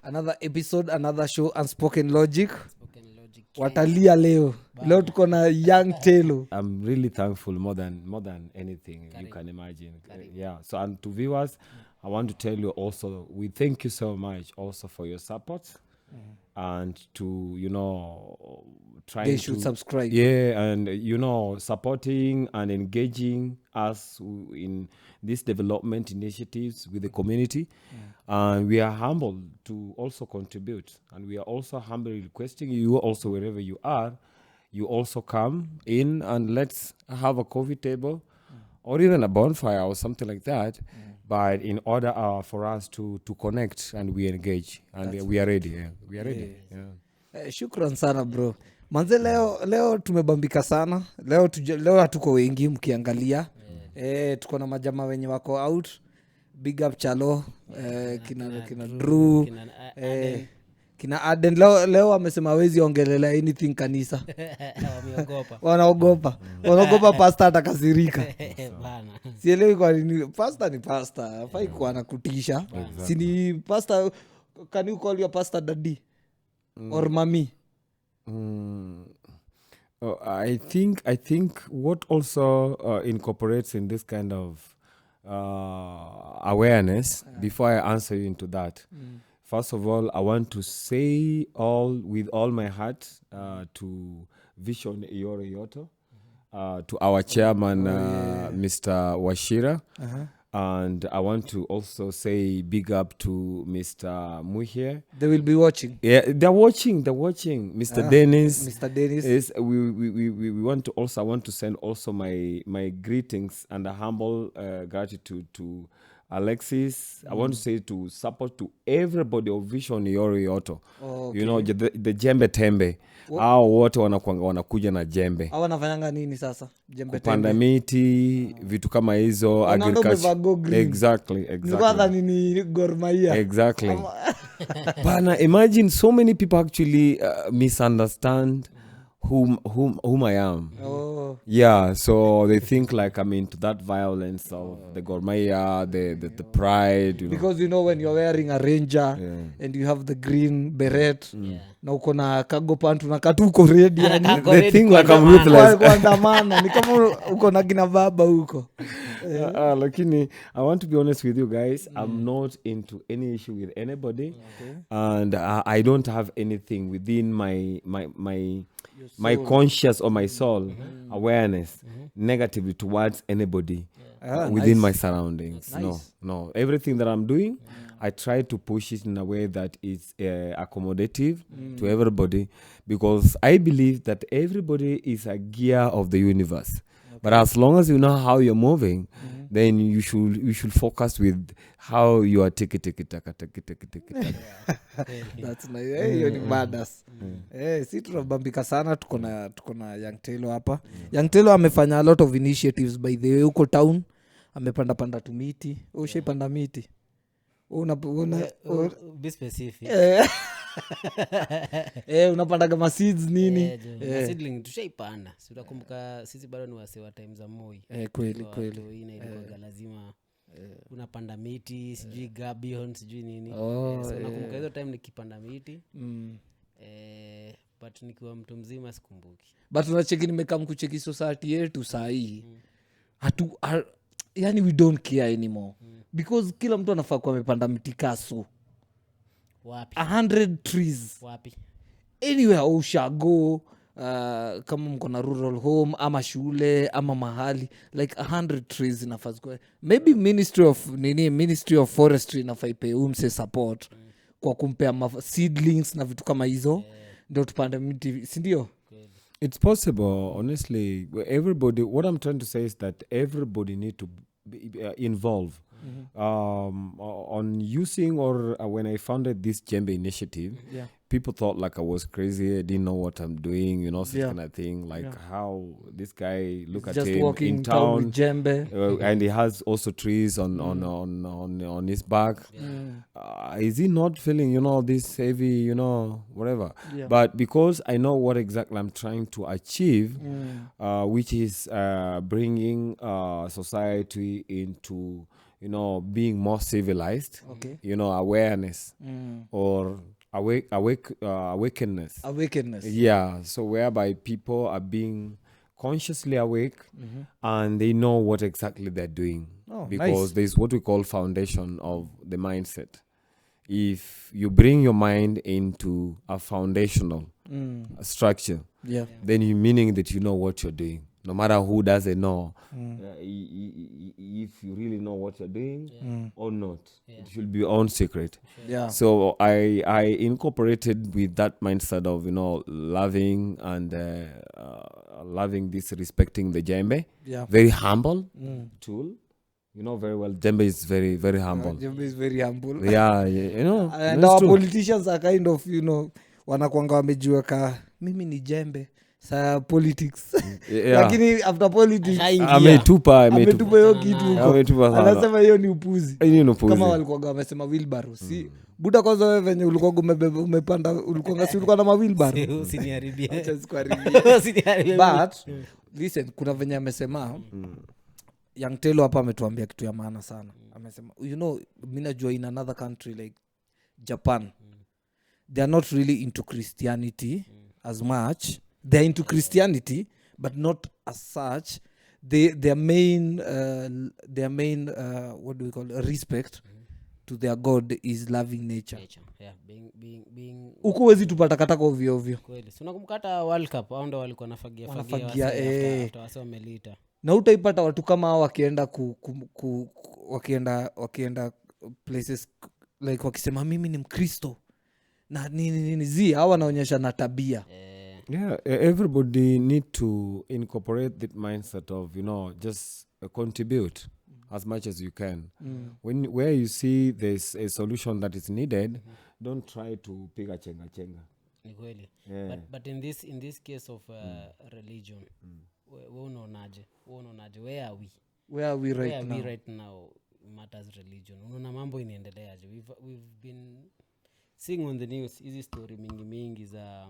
Another episode, another show, Unspoken Logic. Watalia leo tuko na young Telo. I'm really thankful more than anything you can imagine. Yeah. So, and to viewers, I want to tell you also, we thank you so much also for your support and to, trying They should subscribe. Yeah, and, supporting and engaging us in these development initiatives with the community. And we are humbled to also contribute. And we are also humbly requesting you also, wherever you are, you also come in and let's have a coffee table or even a bonfire or something like that. But in order for us to connect and we engage. And we are ready. Yeah. We are ready. Yeah. Shukran sana bro. Manze leo tumebambika sana. Leo hatuko wengi mkiangalia. Tuko na majama wenye wako out. Big up Chalo, kina Drew, kina Aden. Leo wamesema hawezi ongelelea anything kanisa. Wanaogopa pastor atakasirika. Sielewi kwa nini pastor ni pastor, hafai kuwa anakutisha. Si ni pastor, can you call your pastor daddy or mommy? I think what also incorporates in this kind of awareness, before I answer you into that, first of all, I want to say with all my heart to Vision Iyoro Yoto, to our chairman, Mr. Washira. And I want to also say big up to Mr. Muhye. They will be watching. Yeah, they're watching. Mr. Dennis. Mr. Dennis. Is we want to also, I want to send also my greetings and a humble gratitude to Alexis. I want to say to support to everybody of Vision Iyoro Yoto. Okay. The jembe tembe. Hao wote wanakuja na jembe. Hao wanafanyanga nini sasa? Jembe tembe. Kupanda miti, vitu kama hizo, agriculture. Exactly. Nikuwa nini Gor Mahia. Exactly. Bana, imagine so many people actually misunderstand whom I am. Oh. Yeah, so they think like I'm into that violence of the Gor Mahia, the pride. Because when you're wearing a ranger and you have the green beret, na uko na cargo pant na katu uko ready yani. They think like I'm ruthless. Kuandamana ni kama uko na kina baba huko. Lakini I want to be honest with you guys. I'm not into any issue with anybody. Okay. And I don't have anything within my conscious or my soul awareness negatively towards anybody within my surroundings. Nice. No. Everything that I'm doing, I try to push it in a way that is accommodative to everybody, because I believe that everybody is a gear of the universe. Okay. But as long as you know how you're moving, then you should focus with how you are take it. That's nice. Hiyo ni badass. Si tunabambika sana, tuko na young Telo hapa. Young Telo amefanya a lot of initiatives by the way huko town. Amepanda tumiti. Ushaipanda miti? Be specific. Unapanda kama seeds nini? Seedling tushaipanda. Si utakumbuka sisi bado ni wase wa time za Moi. Kweli. Ina ilikuwa lazima unapanda miti, sijui gabion, sijui nini. So nakumbuka hizo time nikipanda miti. But nikiwa mtu mzima sikumbuki. But unacheki nimekam kucheki society yetu saa hii. Yani we don't care anymore. Because kila mtu anafaa kuwa amepanda miti kaso. Wapi? 100 trees. Wapi? Anywhere ushago, kama mko na rural home ama shule ama mahali, like 100 trees inafaa kwa. Maybe Ministry of Forestry inafaa ipe umse support kwa kumpea seedlings na vitu kama hizo. Ndio tupande miti, si ndio? It's possible, honestly. Everybody, what I'm trying to say is that everybody need to be involved. on using or when I founded this Jembe initiative, Yeah. people thought like I was crazy. I didn't know what I'm doing, such Yeah. kind of thing. Like Yeah. how this guy look at Just him walking in town town, with Jembe. and he has also trees on his back. Is he not feeling, this heavy, whatever? Yeah. But because I know what exactly I'm trying to achieve, which is bringing society into, being more civilized, Okay. awareness or awakenness. Awakeness. Yeah, so whereby people are being consciously awake and they know what exactly they're doing. Oh, Because nice. there's what we call foundation of the mindset. If you bring your mind into a foundational structure, Yeah. then you meaning that you know what you're doing. No matter who doesn't know, if you really know what you're doing or not, it should be your own secret. Yeah. So I incorporated with that mindset of loving and loving this, respecting the Jembe. Yeah. Very humble tool. Very well. Jembe is very, very humble. Jembe is very humble. Yeah, And that's our true. politicians are kind of, wanakwanga wamejiweka mimi ni jembe sa politics. Yeah. Lakini after politics Ametupa ametupa hiyo kitu huko. Ametupa sana. Anasema hiyo ni upuzi. Hiyo ni upuzi. Kama walikuwaga wamesema wheelbarrow. Si buda, kwanza wewe venye ulikuwa umepanda, ulikuwa na mawheelbarrow. Usiniharibie. Acha sikuharibie. Usiniharibie. But listen, kuna venye amesema Young Telo hapa ametuambia kitu ya maana sana. Amesema mi najua in another country like Japan, they are not really into Christianity as much. They're into Christianity but not as such. Their main what do we call it? Respect to their God is loving nature. Yeah, being Huko wezi tupata kataka ovyo ovyo. kweli. Si unakumbuka hata World Cup au ndo walikuwa wanafagia Wanafagia, wase wamelita. Na utaipata watu kama hao wakienda wakienda places like wakisema mimi ni Mkristo na nini zi, hao wanaonyesha na tabia. Yeah, everybody need to incorporate that mindset of just contribute as much as you can. Where you see there's a solution that is needed, don't try to piga chenga. Ni kweli. Yeah. But in this case of religion, wewe unaonaje? Where are we right now matters religion? Unaona mambo inaendeleaje? We've been seeing on the news hizi story mingi za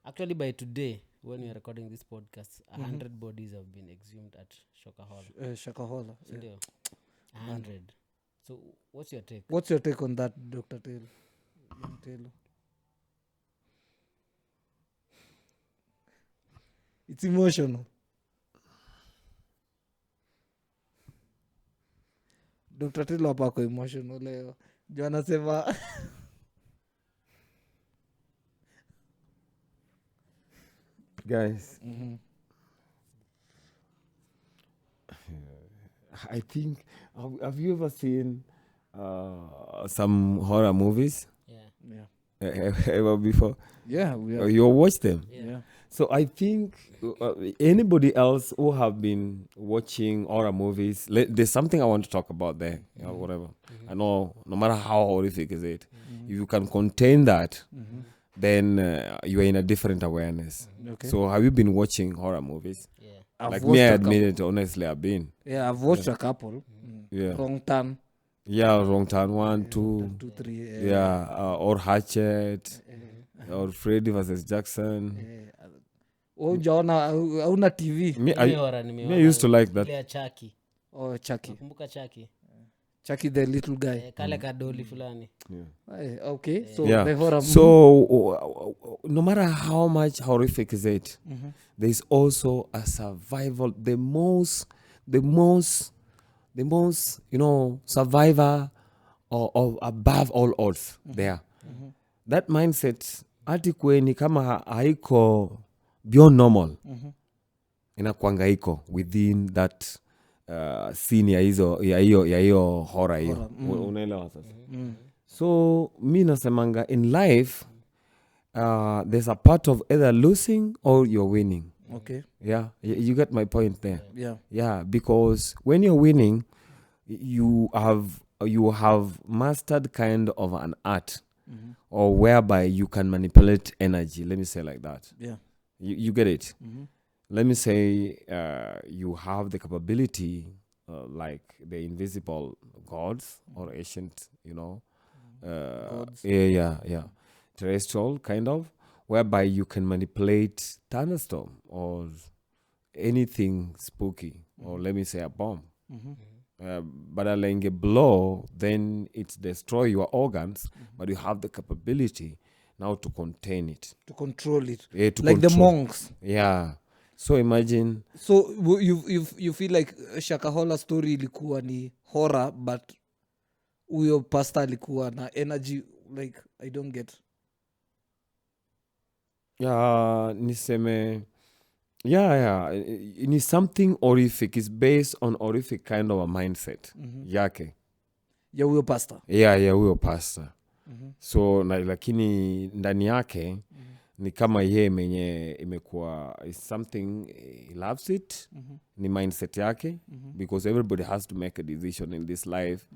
actually by today when we are recording this podcast 100 bodies have been exhumed at Shokahola. Shokahola. Ndio. 100. So what's your take on that, Dr. Telo? Young Telo. It's emotional. Dr. Telo hapa ako emotional leo. Jo anasema Guys, I think have you ever seen some horror movies? Yeah. Ever before? yeah, we are. You watch them? Yeah. So I think anybody else who have been watching horror movies, there's something I want to talk about there. Whatever. I know, no matter how horrific is it, if you can contain that, then you are in a different awareness. Okay. So have you been watching horror movies? Yeah. I've Like watched me, I a admit it, honestly, I've been. Yeah, I've watched a couple. Yeah. Wrong Turn. Yeah, Wrong Turn 1, 2. 2, 3. Yeah, or Hatchet, or Freddy versus Jackson. Ujaona hauna TV. Me, Nimeona. I used to like that. Ile ya Chucky. Oh, Chucky. Kumbuka Chucky. Chucky the little guy. Kale kadoli fulani. Okay, so Yeah. the horror movie. So no matter how much horrific is it, there is also a survival. The most survivor or above all odds there. That mindset hati kweni kama haiko beyond normal, inakuanga iko within that scene ya hiyo horror hiyo. Unaelewa sasa? So mi nasemanga in life there's a part of either losing or you're winning. Okay. Yeah, you get my point there. Yeah. Yeah, because when you're winning, you have mastered kind of an art, or whereby you can manipulate energy. Let me say like that. Yeah. You get it. Let me say you have the capability, like the invisible gods or ancient, Gods. yeah, terrestrial kind of, whereby you can manipulate thunderstorm or anything spooky, or let me say a bomb. But a blow, then it destroy your organs, but you have the capability now to contain it, to control it, to like the control. monks. Yeah. So imagine. So you feel like Shokahola story ilikuwa ni horror, but huyo pastor alikuwa na energy, like I don't get. Niseme, ni something horrific. It's based on horrific kind of a mindset yake Ya huyo pastor. ya huyo pastor. So lakini ndani yake ni kama ye menye imekuwa is something he loves it. Ni mindset yake, because everybody has to make a decision in this life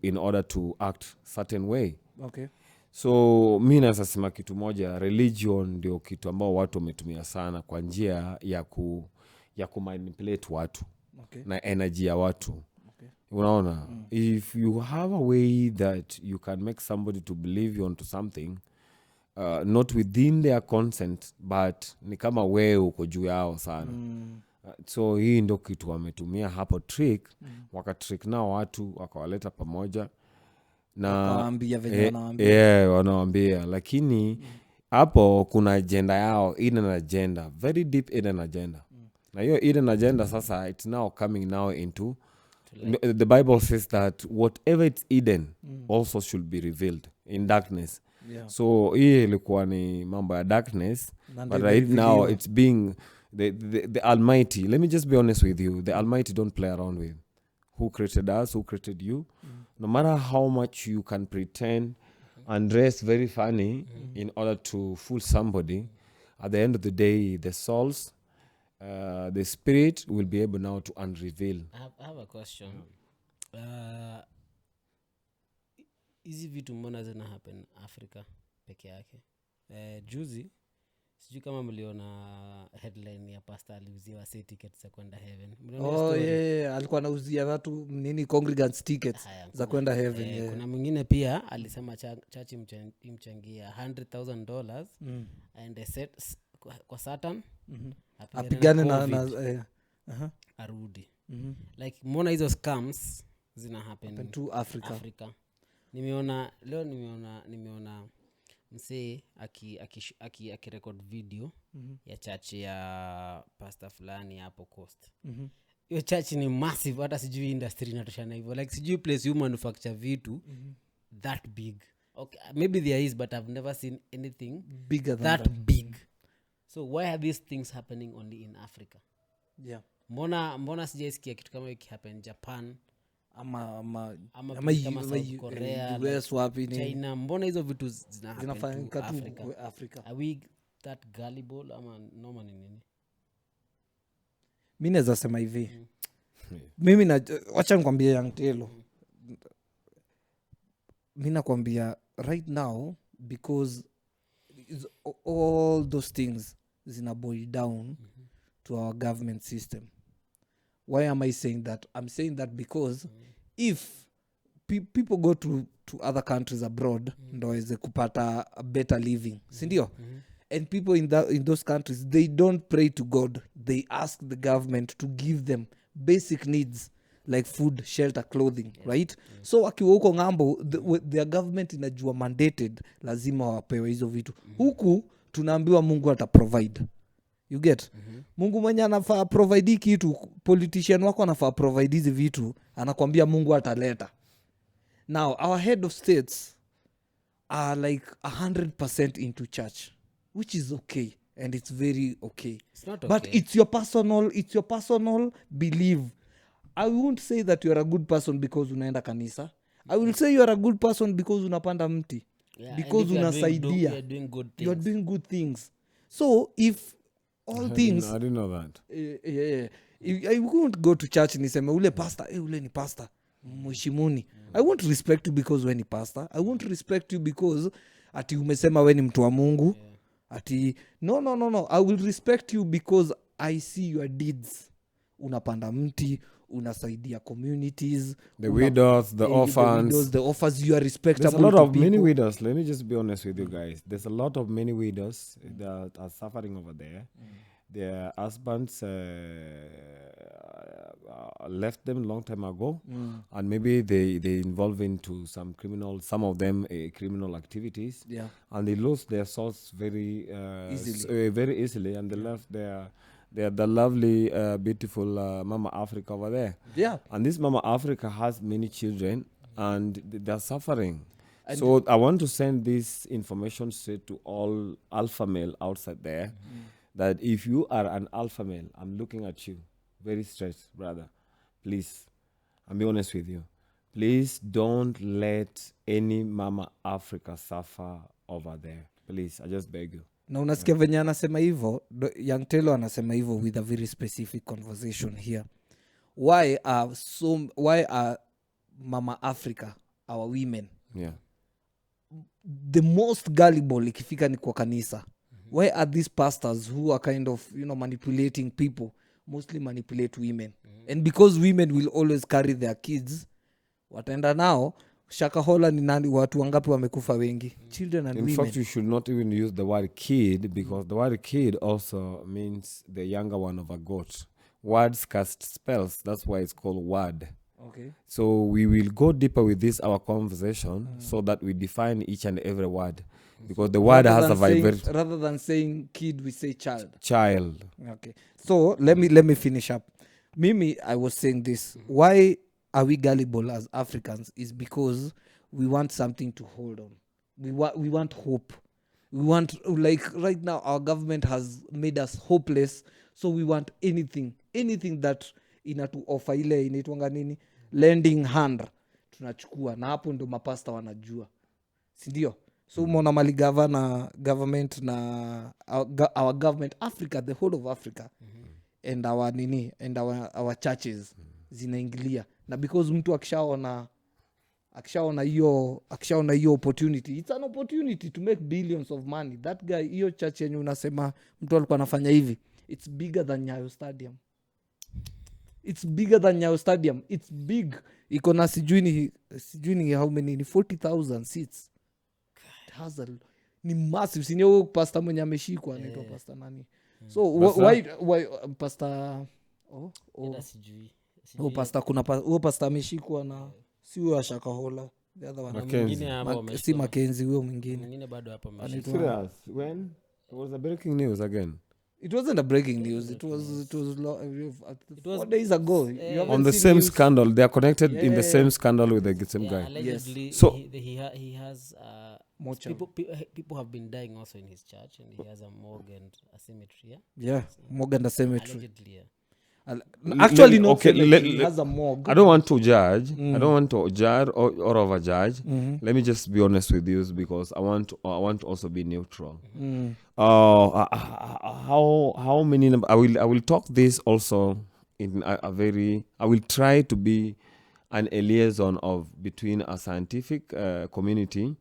in order to act certain way. Okay. So mi nasasema kitu moja, religion ndio kitu ambao watu wametumia sana kwa njia ya kumanipulate watu. Okay. Na energy ya watu. Okay. Unaona, if you have a way that you can make somebody to believe you onto something, not within their consent, but ni kama wewe uko juu yao sana. So hii ndio kitu wametumia hapo trick, wakatrick nao watu wakawaleta pamoja na wanawaambia, lakini hapo kuna agenda yao, hidden agenda, very deep hidden agenda. Na hiyo hidden agenda sasa it's now coming now into the Bible says that whatever it's hidden also should be revealed in darkness. Yeah. So hii ilikuwa ni mambo ya darkness, but right now it's being the Almighty. Let me just be honest with you, the Almighty don't play around with who created us, who created you. No matter how much you can pretend and dress very funny in order to fool somebody, at the end of the day, the souls, the spirit will be able now to unreveal. I have a question. Hizi vitu mbona zina happen Africa peke yake? Juzi sijui kama mliona headline ya pastor aliuziwa say tickets za kwenda heaven. Alikuwa anauzia watu nini congregants tickets za kwenda heaven. Kuna mwingine pia alisema church imchangia $100,000 and set kwa Satan apigane na arudi. Like mbona hizo scams zina happen to Africa. Nimeona msee akirecord video ya church ya pastor fulani hapo Coast. Hiyo church ni massive, hata sijui industry inatoshana hivyo, like sijui place you manufacture vitu that big. Okay, maybe there is, but I've never seen anything bigger than that big. So why are these things happening only in Africa? Yeah. Mbona sijaisikia kitu kama hiki happen Japan ama South Korea, US, wapi ni China? Mbona hizo vitu zinafanyika tu Africa? Are we that gullible ama normal nini? Mimi naweza sema hivi. Mimi wacha nikwambie Young Telo. Mimi nakwambia right now, because all those things zina boil down to our government system. Why am I saying that? I'm saying that because if people go to other countries abroad, ndo waweze kupata a better living, sindio? And people in those countries, they don't pray to God. They ask the government to give them basic needs like food, shelter, clothing, right? So wakiwa huko ngambo, their government inajua mandated, lazima wapewe hizo vitu. Huku tunaambiwa Mungu ataprovide. You get? Mungu mwenye anafaa provide kitu, politician wako anafaa provide hizi vitu, anakuambia Mungu ataleta. Now, our head of states are like 100% into church, which is okay, and it's very okay. It's not okay. But it's your personal belief. I won't say that you are a good person because unaenda kanisa. I will say you are a good person because unapanda mti. Yeah, because unasaidia. You are doing good things. You are doing good things. So if all things. I didn't know that. Yeah. I won't go to church niseme ule pastor, ule ni pastor, mheshimuni. I won't respect you because we ni pastor. I won't respect you because ati umesema we ni mtu wa Mungu. Ati no. I will respect you because I see your deeds. Unapanda mti, unasaidia communities, the widows, the orphans. The orphans, you are respectable. There's a lot of many widows. Let me just be honest with you guys. There's a lot of many widows that are suffering over there. Their husbands left them a long time ago, and maybe they involve into some criminal, some of them criminal activities, and they lose their souls very easily, and they left the lovely, beautiful Mama Africa over there. Yeah. And this Mama Africa has many children, and they're suffering. So I want to send this information straight to all alpha male outside there, that if you are an alpha male, I'm looking at you very straight, brother. Please, I'll be honest with you. Please don't let any Mama Africa suffer over there. Please, I just beg you. Na unasikia venye anasema hivyo, Young Taylor anasema hivyo with a very specific conversation here. Why are Mama Africa, our women, the most gullible ikifika ni kwa kanisa? Why are these pastors who are kind of, manipulating people, mostly manipulate women? And because women will always carry their kids, wataenda nao, Shokahola ni nani, watu wangapi wamekufa wengi? Children and women. In fact, you should not even use the word kid, because the word kid also means the younger one of a goat. Words cast spells. That's why it's called word. Okay. So we will go deeper with this, our conversation, so that we define each and every word. Because the word has a vibration. Rather than saying kid, we say child. Child. Okay. So let me finish up. Mimi, I was saying this. Why are we gullible as Africans? Is because we want something to hold on. We want hope. We want, like right now, our government has made us hopeless. So we want anything that inatu offer ile inaitwanga nini, lending hand, tunachukua. Na hapo ndo mapasta wanajua, sindio? So umeona mali government na our government, Africa, the whole of Africa, and our churches zinaingilia. Na because mtu akishaona hiyo opportunity, it's an opportunity to make billions of money. That guy, hiyo church yenye unasema mtu alikuwa anafanya hivi, it's bigger than Nyayo Stadium. It's bigger than Nyayo Stadium. It's big. Iko na sijui ni how many, ni 40,000 seats. It has ni massive. Sinyo pastor mwenye ameshikwa anaitwa pastor nani? So why pastor pastor kuna pastor ameshikwa na si huyo Shokahola, the other one si Mackenzie, huyo mwingine bado hapa serious. When it was a breaking news again. It wasn't a breaking news. It was 4 days ago. On the same scandal. They are connected in the same scandal with the same guy. Allegedly, yes. So he has people have been dying also in his church, and he has a morgue and a cemetery. Yeah, morgue and a cemetery. Allegedly, yeah. Actually, he has a morgue. I don't want to judge. I don't want to judge or overjudge. Let me just be honest with you, because I want to also be neutral. How many? I will talk this also in a very. I will try to be an liaison between a scientific community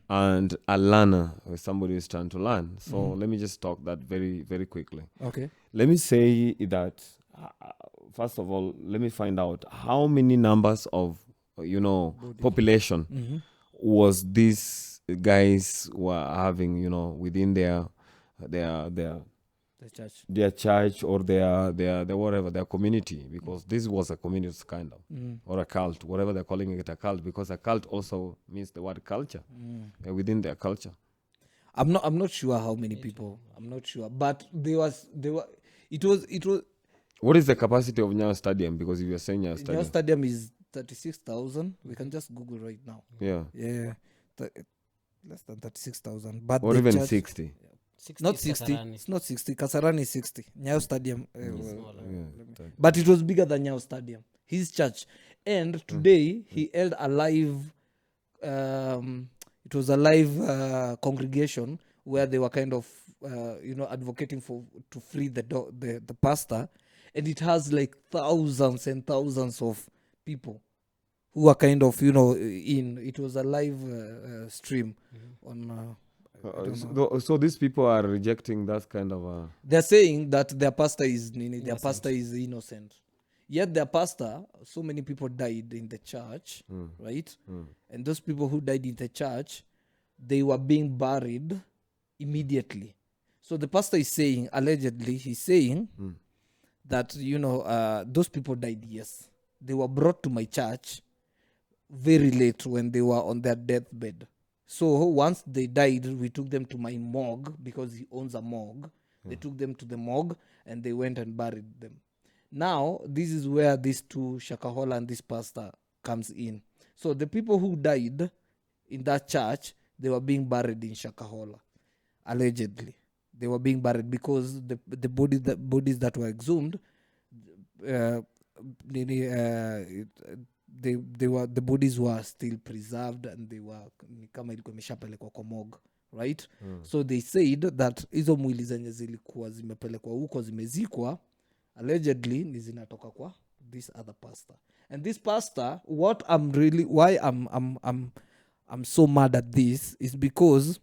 and a learner, or somebody who is trying to learn. So let me just talk that very, very quickly. Okay. Let me say that. First of all, let me find out how many numbers of population was these guys were having within their church or their whatever, their community, because this was a community kind of or a cult, whatever they're calling it, a cult, because a cult also means the word culture within their culture. I'm not sure how many people. I'm not sure, but it was. What is the capacity of Nyayo Stadium? Because if you're saying Nyayo Stadium. Nyayo Stadium is 36,000. We can just Google right now. Yeah. Less than 36,000. But or even 60. Not 60. Kasarani. It's not 60. Kasarani is 60. Nyayo Stadium. But it was bigger than Nyayo Stadium. His church. And today, he held a live... it was a live congregation where they were kind of advocating to free the pastor, and it has like thousands and thousands of people who are kind of it was a live stream on so these people are rejecting that kind of they're saying that their pastor is innocent, yet their pastor, so many people died in the church, right? And those people who died in the church, they were being buried immediately. So the pastor is saying, allegedly he's saying that those people died, yes, they were brought to my church very late when they were on their deathbed. So once they died, we took them to my morgue, because he owns a morgue. They took them to the morgue and they went and buried them. Now this is where these two, Shokahola and this pastor, comes in. So the people who died in that church, they were being buried in Shokahola, allegedly. They were being buried because the bodies that were exhumed, the bodies were still preserved, and they were kama ilikuwa imeshapelekwa kwa morgue, right? So they said that hizo mwili zenye zilikuwa zimepelekwa huko zimezikwa, allegedly ni zinatoka kwa this other pastor. And this pastor, why I'm so mad at this is because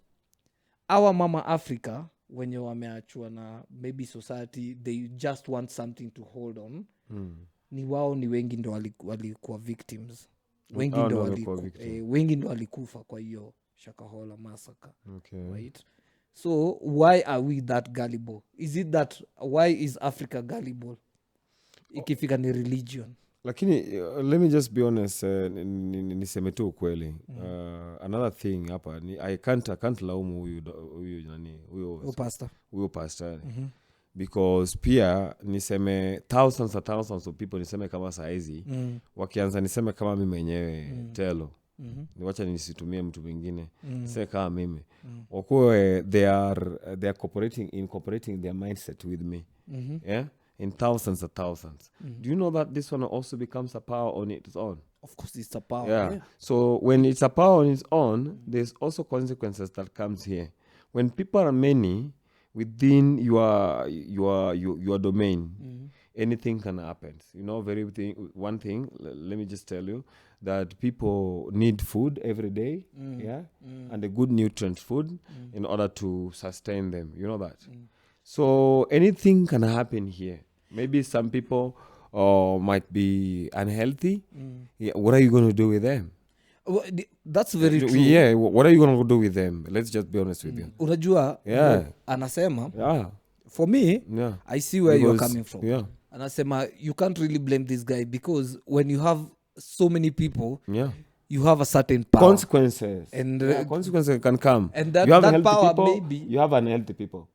our Mama Africa, wenye wameachwa na maybe society, they just want something to hold on. Ni wao ni wengi ndo walikuwa victims. Wengi ndo walikufa kwa hiyo Shokahola massacre. Okay. Right? So why are we that gullible? Is it that, why is Africa gullible ikifika ni religion? Lakini let me just be honest, niseme tu ukweli. Another thing hapa ni I can't laumu huyo pastor. Because pia niseme thousands of people, niseme kama saizi wakianza, niseme kama mimi mwenyewe Telo, niwacha nisitumie mtu mwingine, niseme kama mimi wakuwe they are incorporating their mindset with me, yeah, in thousands. Do you know that this one also becomes a power on its own? Of course it's a power. Yeah. So when it's a power on its own, there's also consequences that comes here. When people are many within your domain, anything can happen. One thing, let me just tell you that people need food every day, and a good nutrient food in order to sustain them. You know that. So anything can happen here. Maybe some people might be unhealthy. Yeah, what are you going to do with them? Well, that's very true. Yeah, what are you going to do with them? Let's just be honest with you. Unajua, anasema, for me, I see where you're coming from. Yeah. Anasema, you can't really blame this guy, because when you have so many people, you have a certain power. Consequences. And consequences can come. And you have that power, people, maybe you have unhealthy people.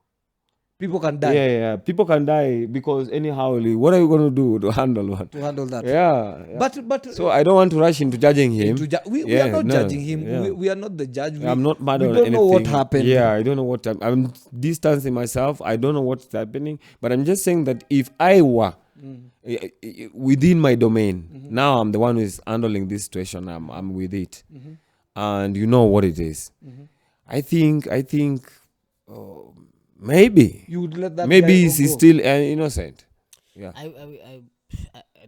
People can die. Yeah. People can die because anyhow, what are you going to do to handle what? To handle that. Yeah. But so I don't want to rush into judging him. We are not judging him. Yeah. We are not the judge. I'm not mad on anything. We don't know what happened. Yeah, I don't know what happened. I'm distancing myself. I don't know what's happening. But I'm just saying that if I were within my domain, now I'm the one who is handling this situation. I'm with it. And you know what it is. I think maybe you would let that maybe guy he's still innocent. Yeah. I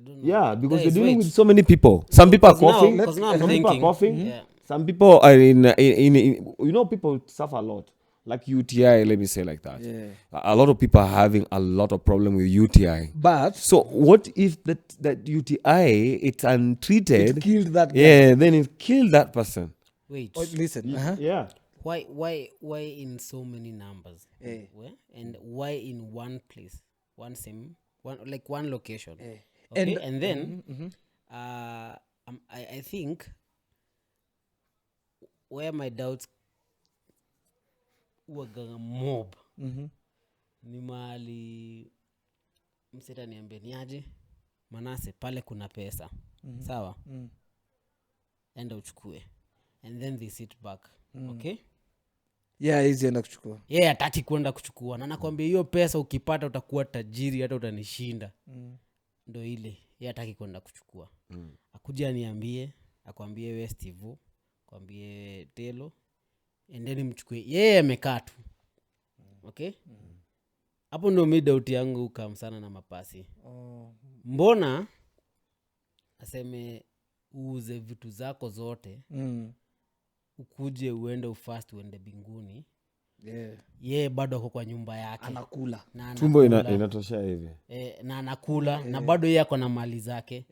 don't know. Yeah, because you're dealing with so many people. Some people are coughing. Some people are in people suffer a lot. Like UTI, let me say like that. Yeah. A lot of people are having a lot of problem with UTI. But so what if that UTI, it's untreated? It killed that guy. Yeah, then it killed that person. Wait. Listen. Yeah. Why in so many numbers? And why in one place, one location? Okay, and then I think where my doubts were gonna mob ni mali mseta niambia niaje Manase pale kuna pesa sawa enda uchukue and then they sit back okay. Yeah, hizi enda kuchukua. Yeah, hataki kwenda kuchukua. Na nakwambia hiyo pesa ukipata utakuwa tajiri hata utanishinda. Ndio ile. Yeye hataki kwenda kuchukua. Akuja niambie, akwambie wewe Steve, akwambie Telo, endeni mchukue. Yeye amekaa tu. okay hapo ndo mi doubt yangu kam sana na mapasi mbona aseme uuze vitu zako zote ukuje uende ufast uende binguni ye bado ako kwa nyumba yake anakula tumbo inatosha hivi na anakula na bado yeye ako na mali zake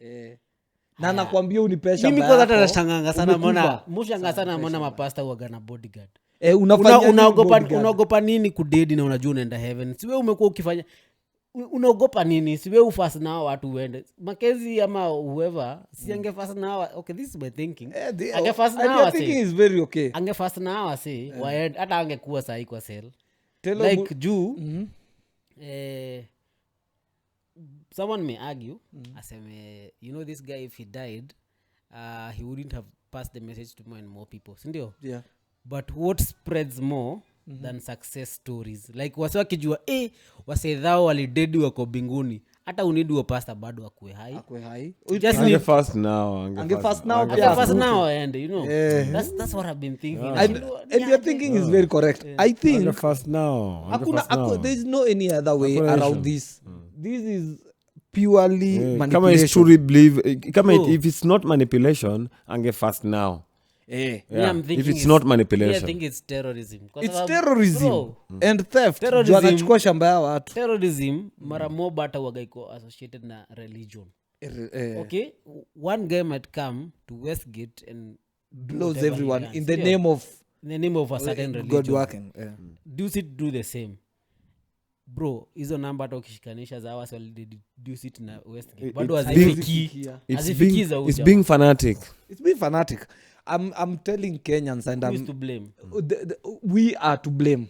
na anakuambia unipe shamba mimi kwa hata nashanganga sana mbona mapasta huaga na bodyguard unaogopa nini kudedi na unajua unaenda heaven siwe umekuwa ukifanya unaogopa nini siwe ufast nao watu uende makezi ama whoever si angefast nao okay this is my thinking angefast nao thinking is very okay angefast nao waende hata angekuwa sahi kwa cell like juu someone may argue aseme you know this guy if he died he wouldn't have passed the message to more and more people sindio but what spreads more than success stories like wase wakijua wasedhao walidedi wako binguni hata unidi wa pasta bado akue hai angefast now and you know that's what I've been thinking and your thinking is very correct I think angefast now there is no any other way around this this is purely manipulation kama is truly believe kama if it's not manipulation angefast now if it's not manipulation I think it's terrorism it's terrorism and theft wanachukua shamba ya watu terrorism mara moja hata wagaiko associated na religion okay one guy might come to Westgate and blows everyone in the name of a certain religion God working do the same bro hizo namba hata ukishikanisha za wasi walideduce it na Westgate bado hazifiki za it's being fanatic I'm telling Kenyans and who is to blame we are to blame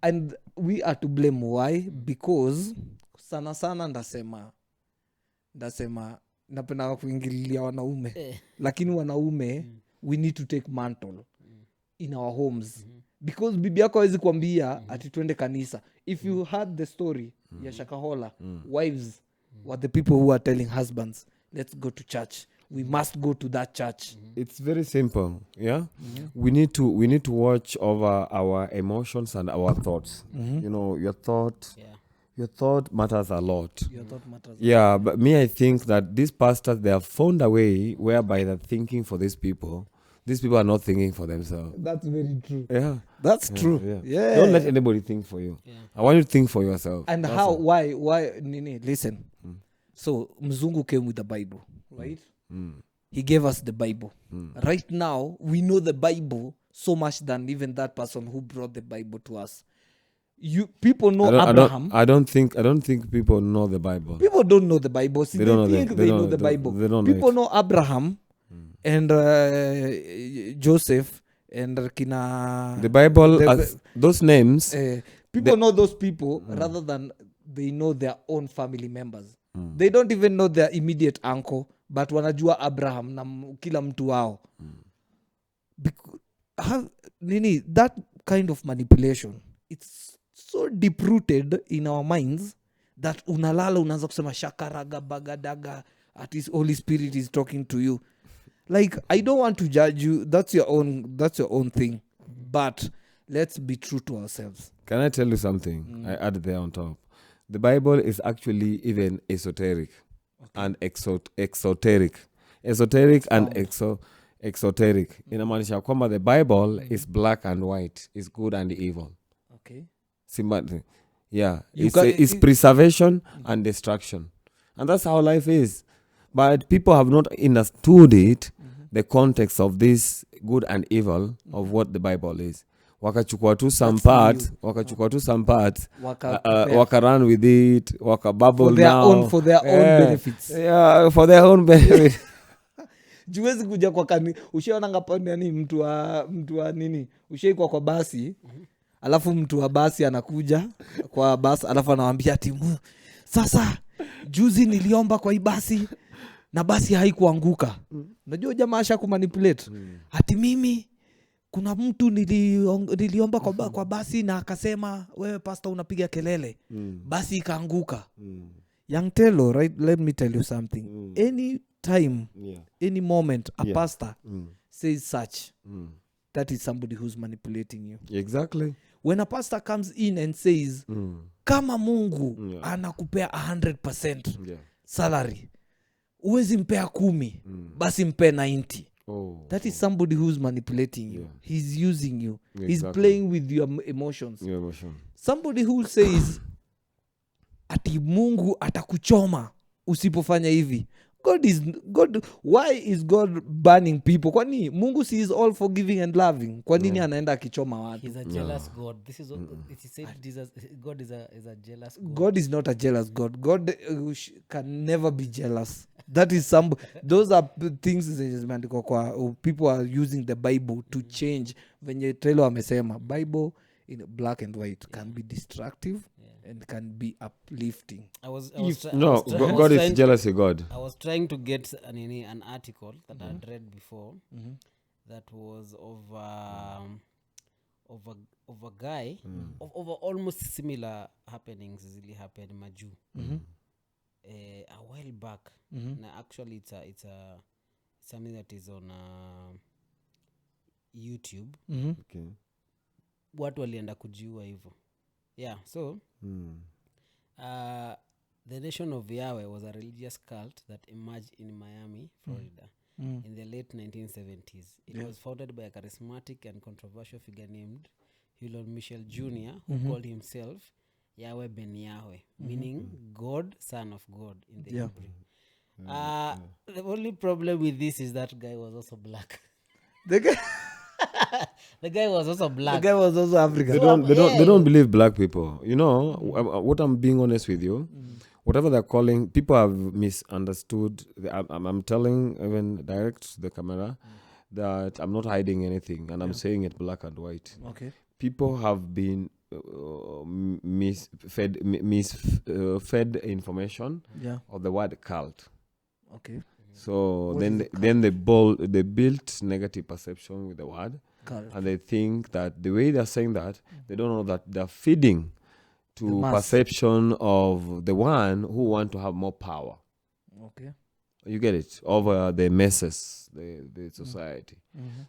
and we are to blame why because sana ndasema napenda kuingililia wanaume lakini wanaume we need to take mantle in our homes because bibi yako hawezi kuambia ati twende kanisa if you heard the story ya Shokahola wives were the people who are telling husbands let's go to church we must go to that church it's very simple we need to watch over our emotions and our thoughts you know your thought matters a lot but me I think that these pastors they have found a way whereby they're thinking for these people are not thinking for themselves. That's very true. That's true. Don't let anybody think for you. I want you to think for yourself. And that's why Nini, listen. So Mzungu came with the Bible, right? He gave us the Bible. Right now we know the Bible so much than even that person who brought the Bible to us. People know Abraham. I don't think people know the Bible. People don't know the Bible. See, they know the Bible. People know Abraham and Joseph and kina the Bible those names people know those people rather than they know their own family members. They don't even know their immediate uncle but wanajua Abraham na kila mtu wao. That kind of manipulation, it's so deep rooted in our minds that unalala unaanza kusema shakaraga bagadaga at his Holy Spirit is talking to you. Like I don't want to judge you, that's your own thing, but let's be true to ourselves. Can I tell you something? I add there on top. The Bible is actually even esoteric and exoteric and exoteric. Inamaanisha kwamba the Bible is black and white, is good and evil. Okay. It's preservation and destruction, and that's how life is. But people have not understood it, the context of this good and evil of what the Bible is. Wakachukua tu some parts, waka-run with it, waka-bubble for their own benefits. Yeah, for their own benefit. Juwezi kuja kwa ushaona ngapani yani mtu wa nini? Ushaikuwa kwa basi, alafu mtu wa basi anakuja kwa basi, alafu anawaambia timu, sasa juzi niliomba kwa hii basi na basi haikuanguka. Unajua jamaa asha kumanipulate. Hati mimi kuna mtu niliomba kwa basi na akasema wewe pastor unapiga kelele. Basi ikaanguka. Young Telo, right? Let me tell you something. Any time, any moment a pastor says such, that is somebody who's manipulating you. Exactly. when a pastor comes in and says kama Mungu anakupea 100% salary, uwezi mpea 10, basi mpea 90. That is somebody who's manipulating you. He's using you. He's playing with your emotions. Somebody who says ati Mungu atakuchoma usipofanya hivi. God, why is God banning people? Kwani Mungu is all forgiving and loving. Kwa nini anaenda akichoma watu? He's a jealous God. This is what it said. Jesus, God is a jealous God. God is not a jealous God. God can never be jealous. That is those are things people are using the Bible to change. Venye Taylor amesema, Bible in black and white can be destructive and can be uplifting. God is jealous of God. I was trying to get an article that I'd read before that was of a guy of almost similar happenings really happened Maju a while back. Now actually it's something that is on YouTube. Okay. Watu walienda kujiua hivyo. So the Nation of Yahweh was a religious cult that emerged in Miami, Florida in the late 1970s. It was founded by a charismatic and controversial figure named Hulon Michel Jr., who called himself Yahweh Ben Yahweh, meaning God, son of God in the Hebrew. The only problem with this is that guy was also black. The guy was also black. The guy was also African. They don't believe black people. You know, what I'm being honest with you, whatever they're calling, people have misunderstood. I'm telling even direct to the camera that I'm not hiding anything, and I'm saying it black and white. Okay. People have been fed information of the word cult. Okay. So then they built negative perception with the word. Cult. And they think that the way they're saying that, they don't know that they're feeding to perception of the one who want to have more power. Okay. You get it? Over the masses, the society.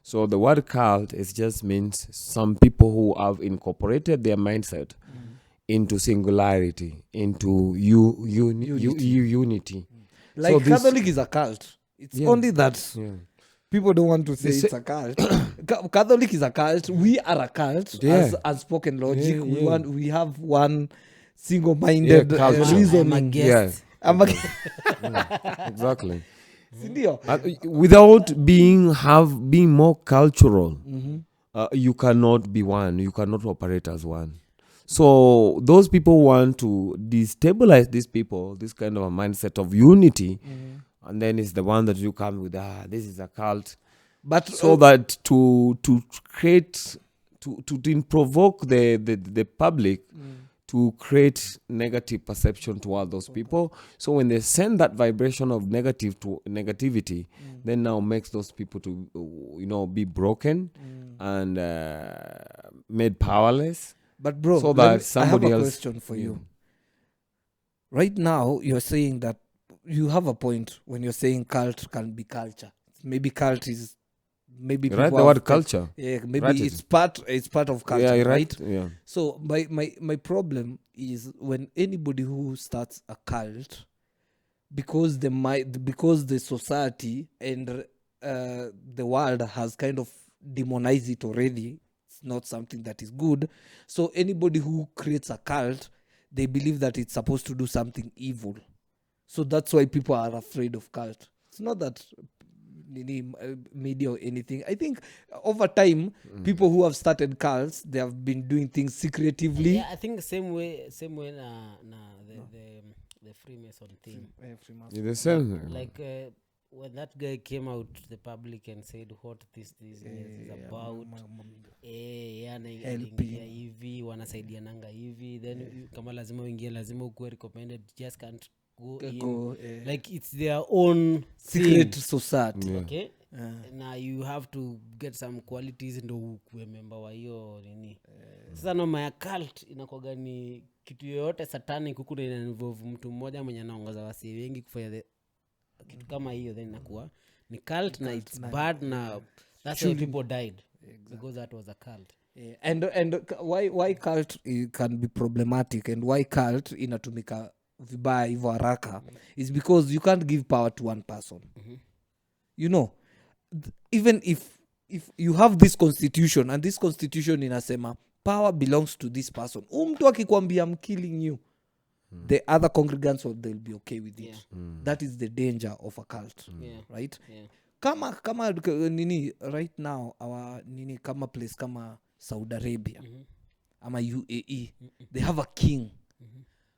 So the word cult just means some people who have incorporated their mindset into singularity, into unity. Like so Catholic is a cult. It's only that people don't want to say it's a cult. Catholic is a cult. We are a cult as Unspoken Logic. We have one single-minded reasoning. I'm a guest. Exactly. Without being more cultural, you cannot be one. You cannot operate as one. So those people want to destabilize these people, this kind of a mindset of unity, and then it's the one that you come with. This is a cult, but so that to create to provoke the public to create negative perception toward those people. So when they send that vibration of negativity, then now makes those people to be broken and made powerless. But bro, so that somebody I have a else question for you. Right now, you're saying that you have a point when you're saying cult can be culture. Maybe cult is people right the word culture. Yeah, maybe it's part of culture, right? Yeah. So my problem is when anybody who starts a cult, because the society and the world has kind of demonized it already. Not something that is good. So anybody who creates a cult, they believe that it's supposed to do something evil. So that's why people are afraid of cult. It's not that media or anything. I think over time, people who have started cults, they have been doing things secretively. Yeah, I think the same way the Freemason thing. The same. Like when that guy came out to the public and said what this is about, hivi wanasaidiananga hivi, then kama lazima uingie lazima ukuwe recommended, just can't go in. Like it's their own secret society. Okay. Now you have to get some qualities ndo ukuwe member wa hiyo nini. Sasa noma ya cult inakuwa ni kitu yoyote satanic huku ina involve mtu mmoja mwenye anaongoza wasi wengi kufanya kitu kama hiyo, then inakuwa ni cult na it's bad na that's why people died because that was a cult. And why cult can be problematic and why cult inatumika vibaya hivyo haraka is because you can't give power to one person. You know, even if you have this constitution and this constitution inasema power belongs to this person, mtu akikwambia I'm killing you, the other congregants they'll be okay with it. That is the danger of a cult. Right? Kama nini right now our nini kama place kama Saudi Arabia ama UAE, they have a king,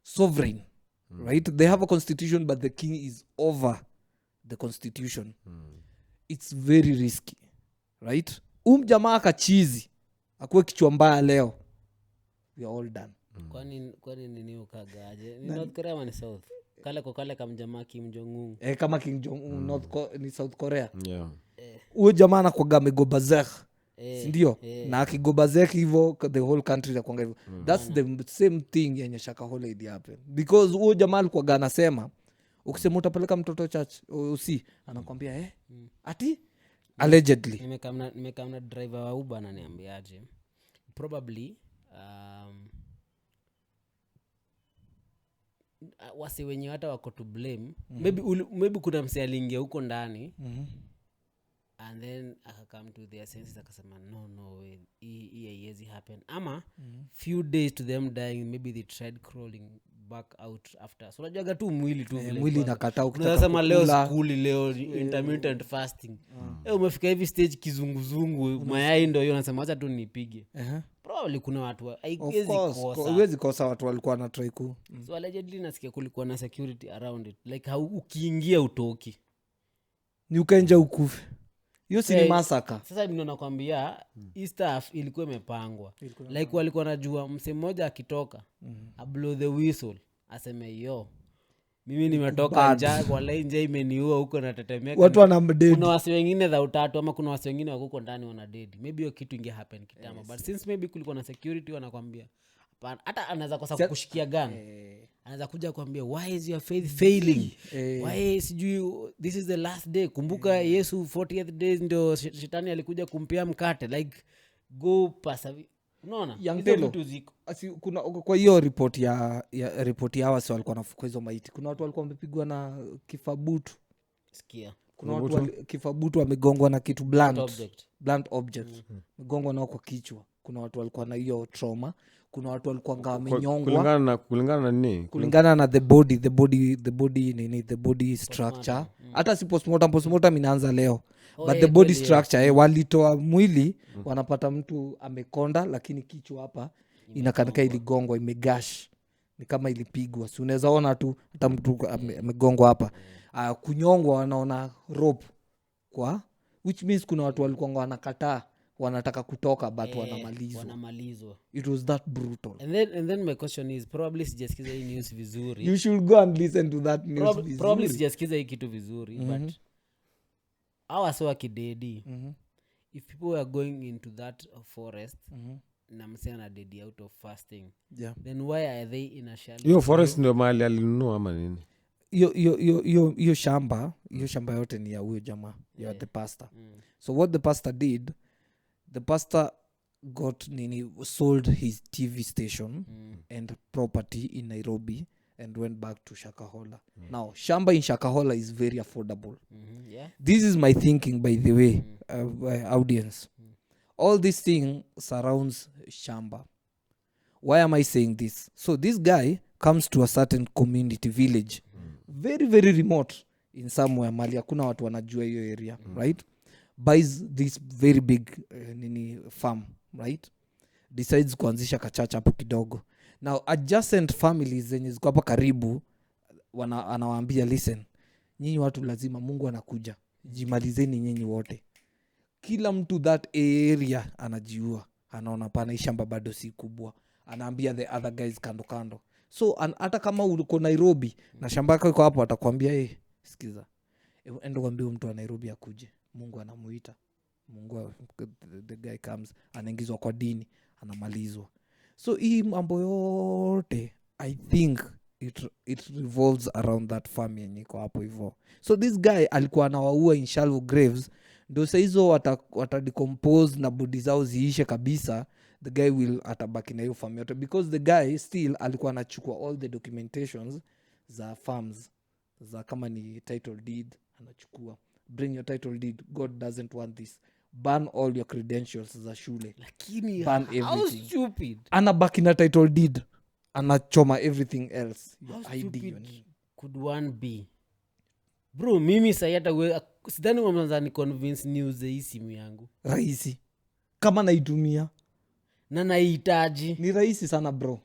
sovereign, right? They have a constitution but the king is over the constitution. It's very risky, right? Jamaa akachizi akuwe kichwa mbaya leo, we are all done. Kwani nini ukagaje? Ni North Korea ni South? Kale kama jamaa Kim Jong Un. Kama Kim Jong Un ni South Korea. Huyo jamaa anakuwa amegobazek. Sindio? Na akigobazek hivyo the whole country itakuwa hivyo. That's the same thing yenye Shokahola ili happen. Because huyo jamaa alikuwa anasema ukisema utapeleka mtoto church usi anakuambia ati allegedly. Nimekamna driver wa Uber ananiambiaje? Probably wasi wenye hata wako to blame. Maybe kuna mse aliingia huko ndani and then akakam to their senses akasema no way hii haiwezi happen, ama few days to them dying maybe they tried crawling back out after. So unajua tu mwili tu vile mwili inakataa ukitaka unasema leo school leo intermittent fasting umefika hivi stage kizunguzungu mayai ndio hiyo unasema acha tu nipige. Probably kuna watu haiwezi kosa watu walikuwa na try ku. So allegedly nasikia kulikuwa na security around it, like ukiingia utoki ni ukaenja ukufe. Hiyo si ni massacre. Sasa mimi nakwambia hii staff ilikuwa imepangwa. Like walikuwa najua mse mmoja akitoka blow the whistle aseme yo mimi nimetoka njaa wala njaa imeniua huko natetemeka. Watu wanamdead. Kuna wasi wengine za utatu ama kuna wasi wengine wako ndani wana dead. Maybe hiyo kitu inge happen kitama. But since maybe kulikuwa na security wanakuambia hata anaweza kosa kukushikia gun. Anaweza kuja kuambia why is your faith failing? Why sijui this is the last day. Kumbuka Yesu 40th days ndio shetani alikuja kumpea mkate, like go pasa. Unaona? Hizo vitu ziko. Kuna kwa hiyo report ya wasi walikuwa nafuka hizo maiti. Kuna watu walikuwa wamepigwa na kifabutu. Sikia. Kuna watu kifabutu wamegongwa na kitu blunt object. Mgongwa nao kwa kichwa. Kuna watu walikuwa na hiyo trauma. Kuna watu walikuwa wamenyongwa kulingana na the body structure. Hata si postmortem inaanza leo. But the body structure walitoa mwili wanapata mtu amekonda lakini kichwa hapa inakanika iligongwa imegash ni kama ilipigwa. Si unaweza ona tu hata mtu amegongwa hapa. Kunyongwa wanaona rope kwa which means kuna watu walikuwa wanakataa wanataka kutoka but wanamalizwa. It was that brutal. And then my question is probably sijasikiza hii news vizuri. You should go and listen to that news vizuri. Probably sijasikiza hii kitu vizuri but our so akidedi if people were going into that forest na msana dedi out of fasting then why are they in a shallow? Hiyo forest ndio mahali alinunua ama nini? Hiyo shamba yote ni ya huyo jamaa ya the pastor. So what the pastor did, the pastor sold his TV station and property in Nairobi and went back to Shokahola. Now shamba in Shokahola is very affordable. This is my thinking, by the way, audience. All this thing surrounds shamba. Why am I saying this? So this guy comes to a certain community village, very very remote in somewhere mali hakuna watu wanajua hiyo area, right? Buys this very big farm, right? Decides kuanzisha kachacha hapo kidogo. Now adjacent families zenye ziko hapa karibu anawaambia listen, nyinyi watu lazima Mungu anakuja, jimalizeni nyinyi wote. Kila mtu that area anajiua, anaona pana shamba bado si kubwa, anaambia the other guys kando. So hata kama uko Nairobi na shamba yako iko hapo atakwambia sikiza, endo kwambie mtu wa Nairobi akuje, Mungu anamuita. Mungu the guy comes, anaingizwa kwa dini, anamalizwa. So hii mambo yote I think it revolves around that farm yenye iko hapo hivyo. So this guy alikuwa anawaua in shallow graves, ndio sasa hizo watadecompose na body zao ziishe kabisa, the guy will atabaki na hiyo farm yote because the guy still alikuwa anachukua all the documentations za farms za kama ni title deed anachukua bring your title deed, God doesn't want this, ban all your credentials za shule, lakini ban how everything. stupid, Anabaki na title deed anachoma everything else. how Your ID, your stupid name. could one be? Bro, mimi sayata sidhani wameza ni convince news hii simu yangu Rahisi kama naitumia na naihitaji ni rahisi sana bro.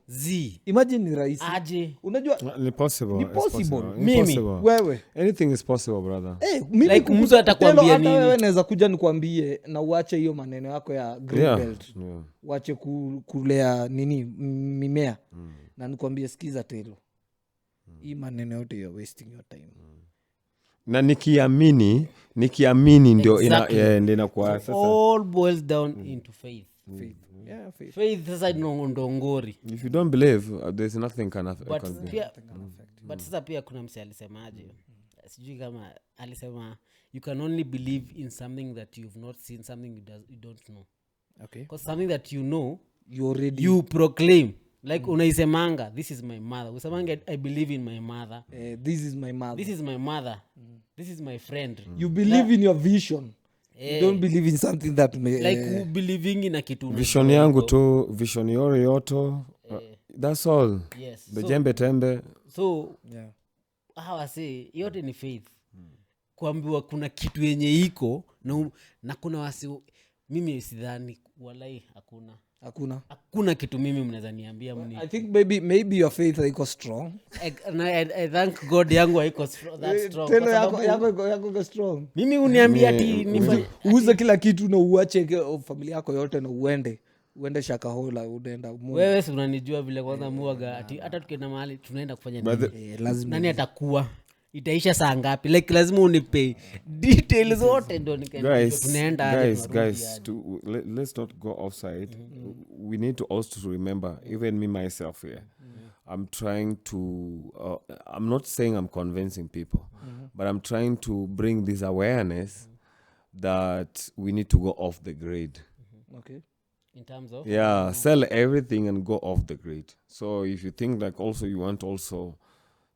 Imagine ni rahisi aje, unajua Ni possible. Ni It's possible. Mimi. Impossible. wewe Anything is possible, brother. mimi Like, mtu atakwambia hata nini? wewe naweza kuja nikwambie na uache hiyo maneno yako ya green Yeah. belt Yeah. uache kulea nini mimea na nikwambie sikiza Telo, hii maneno yote you're wasting your time. Na nikiamini ndio Exactly. ndio inakuwa sasa. all boils down into faith. Yeah, faith. Faith sasa ndo ngori. If you don't believe, there's nothing can But sasa pia kuna mse alisemaje, sijui kama alisema you can only believe in something that you've not seen, something you don't know. Okay. Because something that you know, You already you proclaim. Like unaisemanga, this is my mother. Usemanga, I believe in my mother. this is my mother. This is my mother. This is my friend. You believe in your vision. You don't believe in something that may Like believing in a kitu. vision yangu tu, vision yoto. That's all. Yes. The jembe tembe. So yeah. hawa say yote ni faith. Kuambiwa kuna kitu yenye iko na kuna wasi, mimi sidhani walai hakuna kitu mimi mnaweza niambia mni. I think maybe your faith iko strong. I thank God yangu haiko that strong. Tena yako iko strong. Mimi uniambia ati uuze kila kitu na uache familia yako yote na uende Shokahola, unaenda Mungu. Wewe si unanijua vile kwanza muaga ati hata tukienda mahali tunaenda kufanya nini? Lazima nani atakuwa itaisha saa ngapi, like lazima unipe details zote ndo tunaenda. Guys, let's not go offside. We need to also remember, even me myself here, I'm trying to I'm not saying I'm convincing people, but I'm trying to bring this awareness that we need to go off the grid. Okay. In terms of sell everything and go off the grid. So if you think like also you want also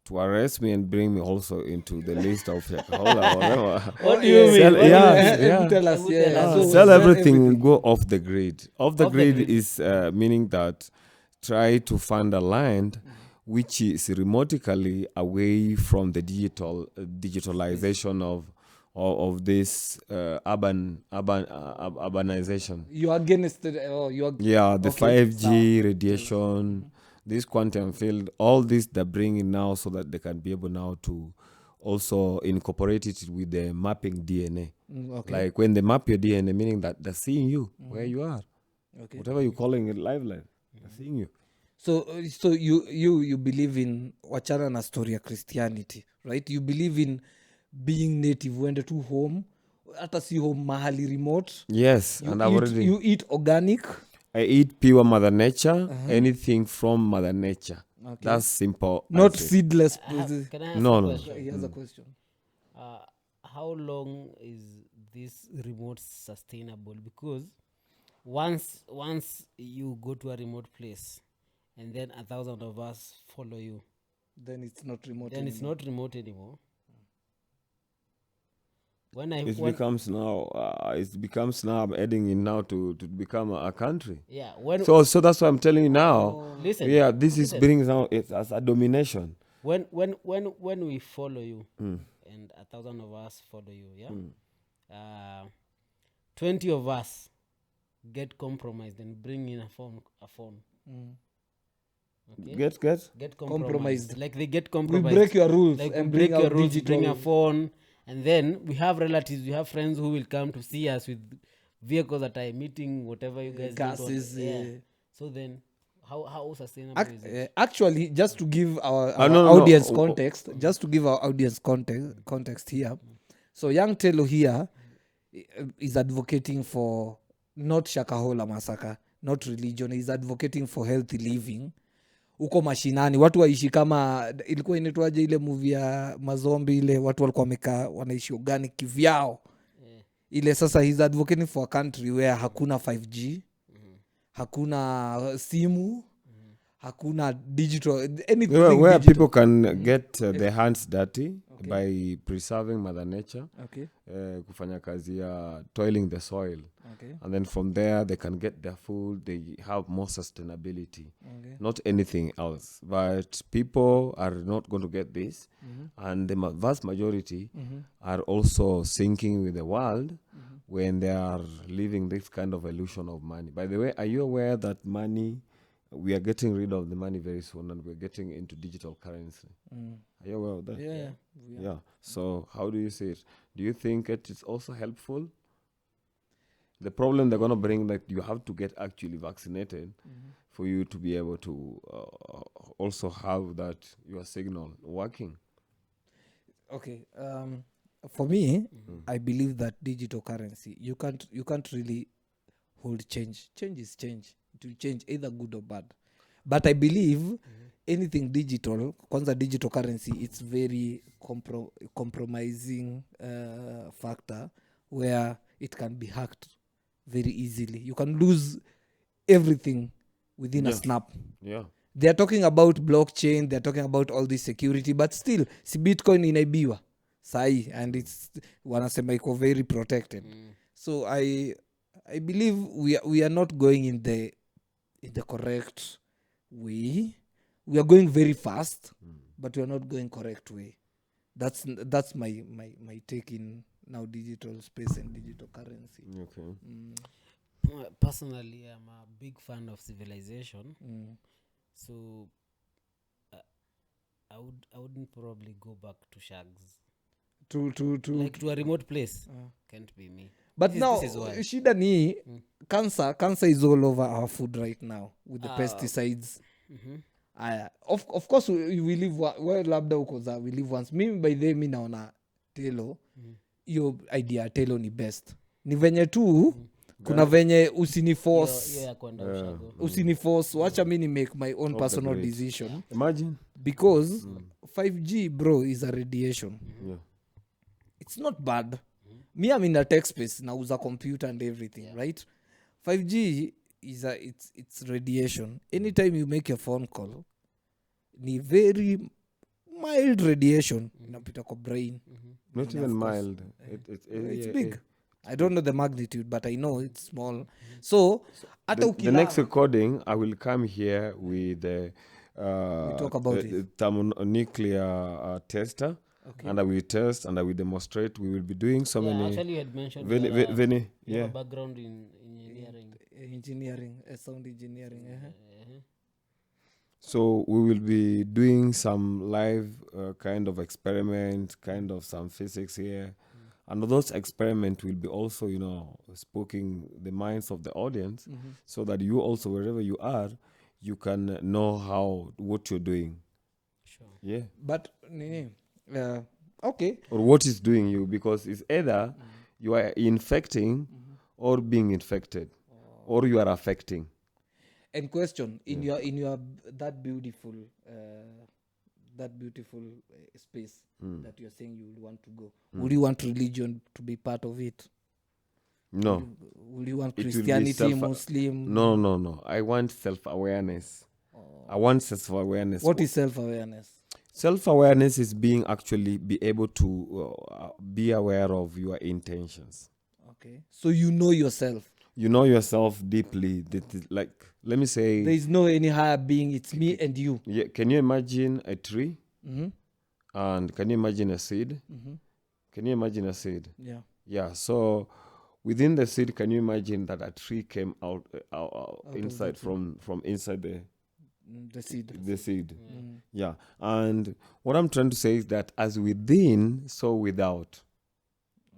to arrest me and bring me also into the list of Shokahola or whatever. What do you mean? Tell us. So Sell everything and go off the grid. Off the grid is meaning that try to find a land which is remotically away from the digitalization of this urbanization. You are against it, you are The 5G radiation, this quantum field, all this they're bringing now so that they can be able now to also incorporate it with the mapping DNA. Okay. Like when they map your DNA, meaning that they're seeing you where you are. Okay. Whatever you're calling it, live, they're seeing you. So you believe in wachana na story ya Christianity, right? You believe in being native, uende tu home, hata si home mahali remote. Yes, and I've already... You eat organic. I eat pure Mother Nature, anything from Mother Nature. Okay. That's simple. Not seedless. Can I ask No, a no. question? He has a question. How long is this remote sustainable? Because once you go to a remote place and then 1,000 of us follow you, then it's not remote then anymore. it's not remote anymore. It becomes now I'm adding in now to become a country. Yeah. So that's why I'm telling you now. Listen. Yeah, this is brings now it as a domination. When we follow you and 1,000 of us follow you, 20 of us get compromised and bring in a phone. Okay? Get compromised. Like they get We compromised. break your rules Like and break bring your out rules, digital. bring a phone, and then we have relatives, we have friends who will come to see us with vehicles that are emitting whatever you guys gases. don't want. Yeah. So then, how sustainable is it? Actually, just to give our no. audience context, context here. So young Telo here is advocating for not Shokahola massacre, not religion. He's advocating for healthy living. Uko mashinani watu waishi kama ilikuwa inaitwaje ile movie ya mazombi ile watu walikuwa wamekaa wanaishi organic kivyao. Ile sasa he's advocating for a country where hakuna 5G, hakuna simu, hakuna digital anything where digital. people can get their hands dirty by preserving mother nature, Okay. kufanya kazi ya toiling the soil, and then from there they can get their food, they have more sustainability, not anything else. But people are not going to get this, and the vast majority are also sinking with the world when they are living this kind of illusion of money. By the way, are you aware that money, we are getting rid of the money very soon and we're getting into digital currency? Are you aware of that? Yeah. So how do you see it? Do you think it is also helpful? The problem they're going to bring, that you have to get actually vaccinated for you to be able to also have that your signal working. Okay. For me, I believe that digital currency, you can't really hold change. Change is change. It will change either good or bad. But I believe anything digital, kwanza digital currency, it's very compromising factor where it can be hacked very easily. You can lose everything within a snap. Yeah. They're talking about blockchain, they're talking about all this security, but still, si Bitcoin inaibiwa sahi, and it's wanasema iko very protected. So I believe we are not going in the correct way. We are going very fast, but we are not going correct way. That's my take in now digital space and digital currency. Okay. Personally, I'm a big fan of civilization. So I wouldn't probably go back to shags. To like to a remote place. Can't be me. But now shida ni cancer is all over our food right now with the pesticides. Of course we live well, labda uko za we live once. Mimi by the way mi naona telo hiyo idea ya telo ni best. Ni venye tu kuna venye usiniforce wacha mini make my own personal decision. Imagine because 5G bro is a radiation. It's not bad. Me, I'm in a tech space nauza computer and everything, right? 5G is it's radiation. Anytime you make a phone call, ni very mild radiation inapita kwa brain. Not even mild. It's big. I don't know the magnitude, but I know it's small. So the next recording, I will come here with the we talk about the thermonuclear tester. And I will test and I will demonstrate. We will be doing so many. Actually, you had mentioned your background in engineering, sound engineering. So we will be doing some live kind of experiment, kind of some physics here. And those experiments will be also, speaking the minds of the audience, so that you also, wherever you are, you can know what you're doing. Sure. Yeah. But okay. Or what is doing you, because it's either you are infecting or being infected, or you are affecting. And question in your that beautiful space that you're saying you would want to go. Would you want religion to be part of it? No. Would you want Christianity, Muslim? No. I want self-awareness. I want self-awareness. What is self-awareness? Self-awareness is be able to be aware of your intentions. Okay. So you know yourself. You know yourself deeply. Like, let me say, there is no any higher being. It's me and you. Yeah. Can you imagine a tree? And can you imagine a seed? Can you imagine a seed? Yeah. Yeah. So within the seed, can you imagine that a tree came out inside from inside the seed? Yeah. And what I'm trying to say is that as within, so without.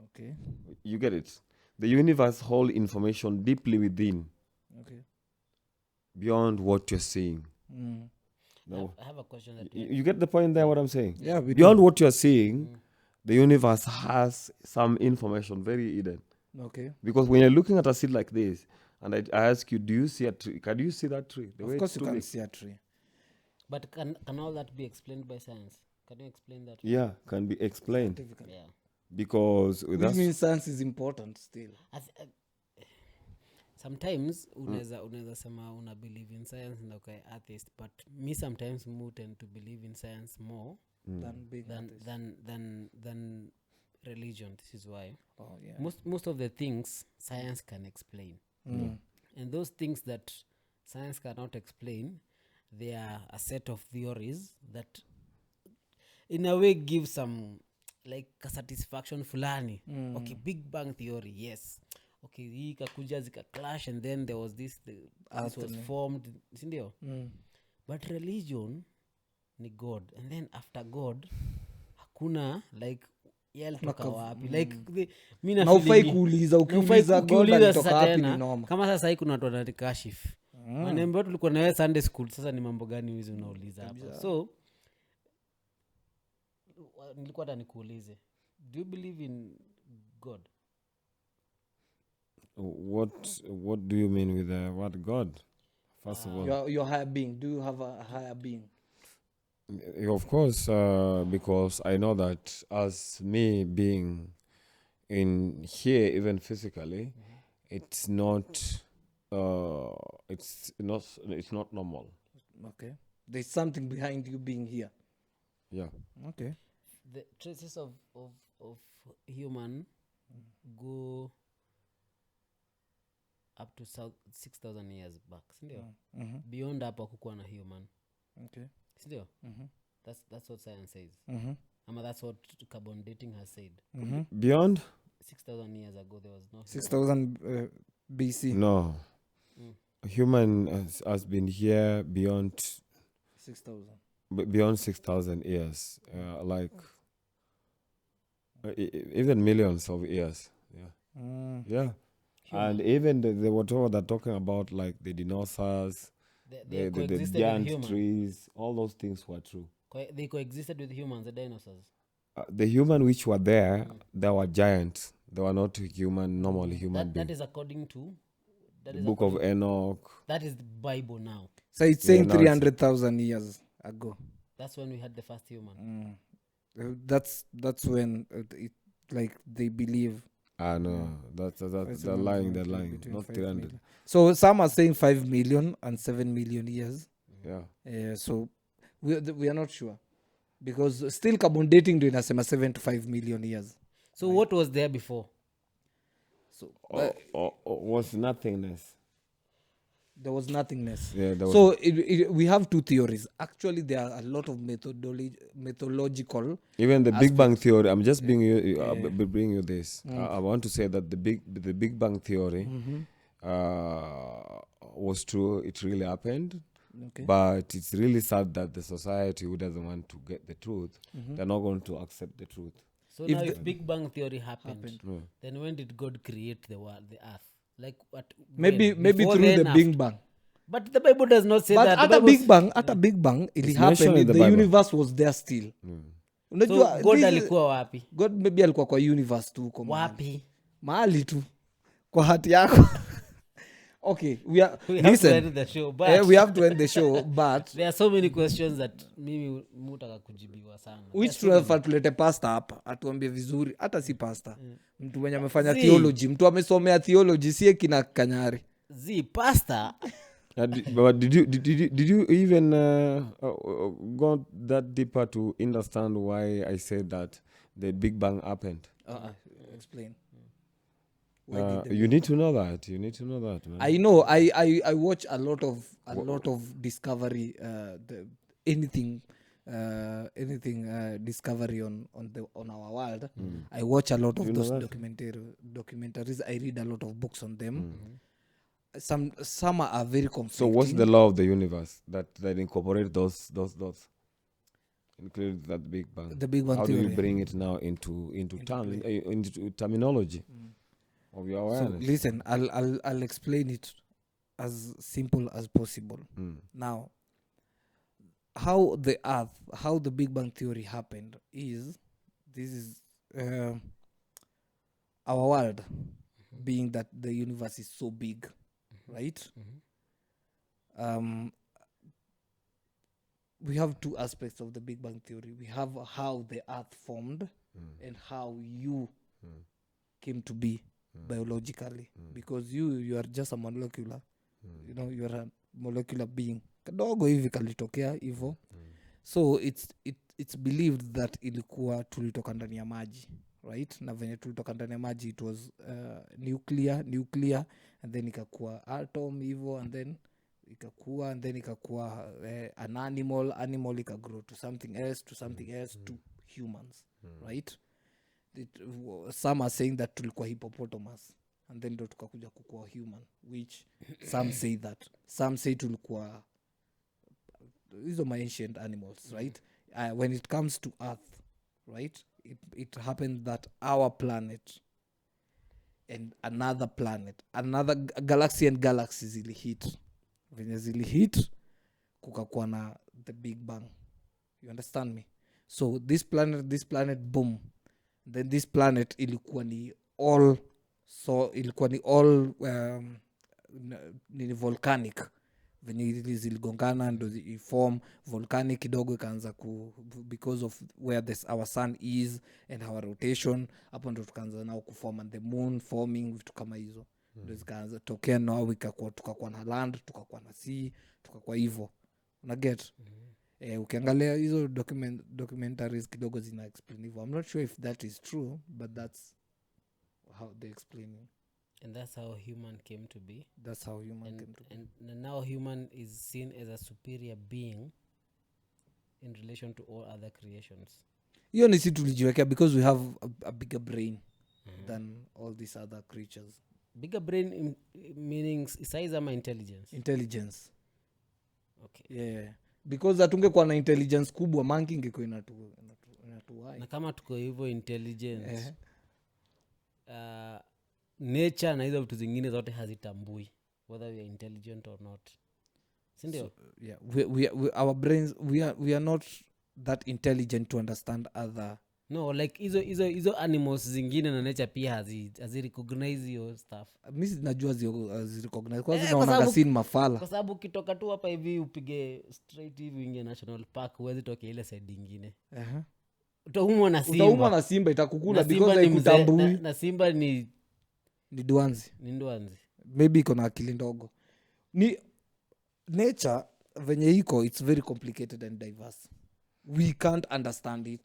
Okay. You get it? The universe holds information deeply within. Okay. Beyond what you're seeing. No. I have a question. You get the point there, what I'm saying? Yeah. Beyond what you're seeing, the universe has some information very hidden. Okay. Because when you're looking at a seed like this, and I ask you, do you see a tree? Can you see that tree? Of course you can see a tree. But can all that be explained by science? Can you explain that? Yeah, can be explained. Yeah. Because which means science is important still. sometimes unaweza sema una believe in science na ukae atheist, but me sometimes more tend to believe in science more than religion. This is why most of the things science can explain, and those things that science cannot explain, they are a set of theories that in a way give some like a satisfaction fulani. Okay, Big Bang Theory, yes. Okay, hii kakuja zika clash and then there was this was formed, sindio? But religion ni God, and then after God hakuna like yalitoka wapi, like mimi na ufai kuuliza, ukiuliza God alitoka wapi ni noma. Kama sasa hii kuna watu wanatikashif manembe tulikuwa na wewe Sunday school, sasa ni mambo gani hizo unauliza hapa? So nilikuwa hata nikuulize, do you believe in God? What do you mean with what God? First of all, your higher being. Do you have a higher being? Of course, because I know that as me being in here, even physically, it's not normal. Okay, there's something behind you being here. Yeah. Okay. The traces of human go up to 6,000 years back, sindio? Beyond hapo hakukuwa na human. Okay. Sindio? That's what science says. Ama that's what carbon dating has said. Beyond 6,000 years ago there was no 6,000 BC. No. Human has been here beyond 6,000. Beyond 6,000 years, like even millions of years. Yeah. Yeah. And even the whatever they're talking about, like the dinosaurs, the giant trees, all those things were true. They coexisted with humans, the dinosaurs. The human which were there, they were giants. They were not normal human beings. That is according to the book of Enoch. That is the Bible now. So it's saying 300,000 years ago. That's when we had the first human. That's when it like they believe. No, that's they're lying. They're lying. Not 300. So some are saying 5 million and 7 million years. Yeah. So we are not sure, because still carbon dating ndio inasema 7 to 5 million years. So right. What was there before? So was nothingness. There was nothingness. Yeah, so we have two theories. Actually, there are a lot of methodological. Even the Big Bang Theory. I'm just bringing you this. I want to say that the Big Bang Theory was true. It really happened. Okay. But it's really sad that the society who doesn't want to get the truth, they're not going to accept the truth. So if Big Bang Theory happened. Then when did God create the world, the earth? Like what? Maybe through the Big Bang. But the Bible does not say but that. But at a Big Bang, it happened. The universe was there still. So God alikuwa wapi? God maybe alikuwa kwa universe tu huko. Wapi? Mahali tu. Kwa hati yako. Okay, we have to end the show, but we have to end the show, but there are so many questions that mimi mutaka kujibiwa sana. Which tunafaa tulete pastor hapa atuambie vizuri, hata si pastor. Mtu mwenye amefanya theology, mtu amesomea theology, sie kina Kanyari. Pastor. But did you even go that deeper to understand why I said that the Big Bang happened? Explain. You need to know that. Man. I know. I watch a lot of discovery. Anything discovery on our world. I watch a lot of those documentaries. I read a lot of books on them. Some are very conflicting. So what's the law of the universe that incorporate those include that Big Bang? The Big Bang How theory. do you bring it now into terminology of your awareness? So listen, I'll explain it as simple as possible. Now, how the Big Bang theory happened is our world being that the universe is so big, right? We have two aspects of the Big Bang theory. We have how the earth formed and how you came to be. biologically because you are just a molecular you know you are a molecular being kadogo hivi kalitokea hivyo so it's believed that ilikuwa tulitoka ndani ya maji right na venye tulitoka ndani ya maji it was nuclear and then ikakuwa atom hivyo and then ikakuwa an animal ikagrow to something else to humans right some are saying that tulikuwa hippopotamus and then ndo tukakuja kukuwa human which some say that some say tulikuwa these are my ancient animals right when it comes to earth right it happened that our planet and another planet another galaxy and galaxies zilihit kukakuwa na the big bang you understand me so this planet boom then this planet ilikuwa ni ni volcanic venye ziligongana ndo iform volcanic kidogo ikaanza because of where our sun is and our rotation hapo ndo tukaanza nao kuform and the moon forming vitu kama hizo ndo zikaanza tokea nao tukakuwa na land tukakuwa na sea tukakuwa hivyo una get ukiangalia hizo documentaries kidogo zina explain hivyo I'm not sure if that is true but that's how they explain it. And that's how human came to be. And now human is seen as a superior being in relation to all other creations. Hiyo ni si tulijiwekea because we have a bigger brain than all these other creatures. Bigger brain meaning size ama intelligence. Okay. Yeah. Because atungekuwa na intelligence kubwa monkey ingekuwa inatuwai. Na kama tuko hivyo intelligence nature na hizo vitu zingine zote hazitambui whether we are intelligent or not. Sindio? So, yeah, we our brains we are not that intelligent to understand other. No, like hizo animals zingine na nature pia hazi recognize hiyo stuff. Mimi najua zi recognize kwa sababu naona scene mafala. Kwa sababu ukitoka tu hapa hivi upige straight hivi inge national park huwezi toka ile side nyingine. Utaumwa na simba itakukula because haikutambui. Na simba ni duanzi. Maybe iko na akili ndogo. Ni nature venye iko it's very complicated and diverse. We can't understand it.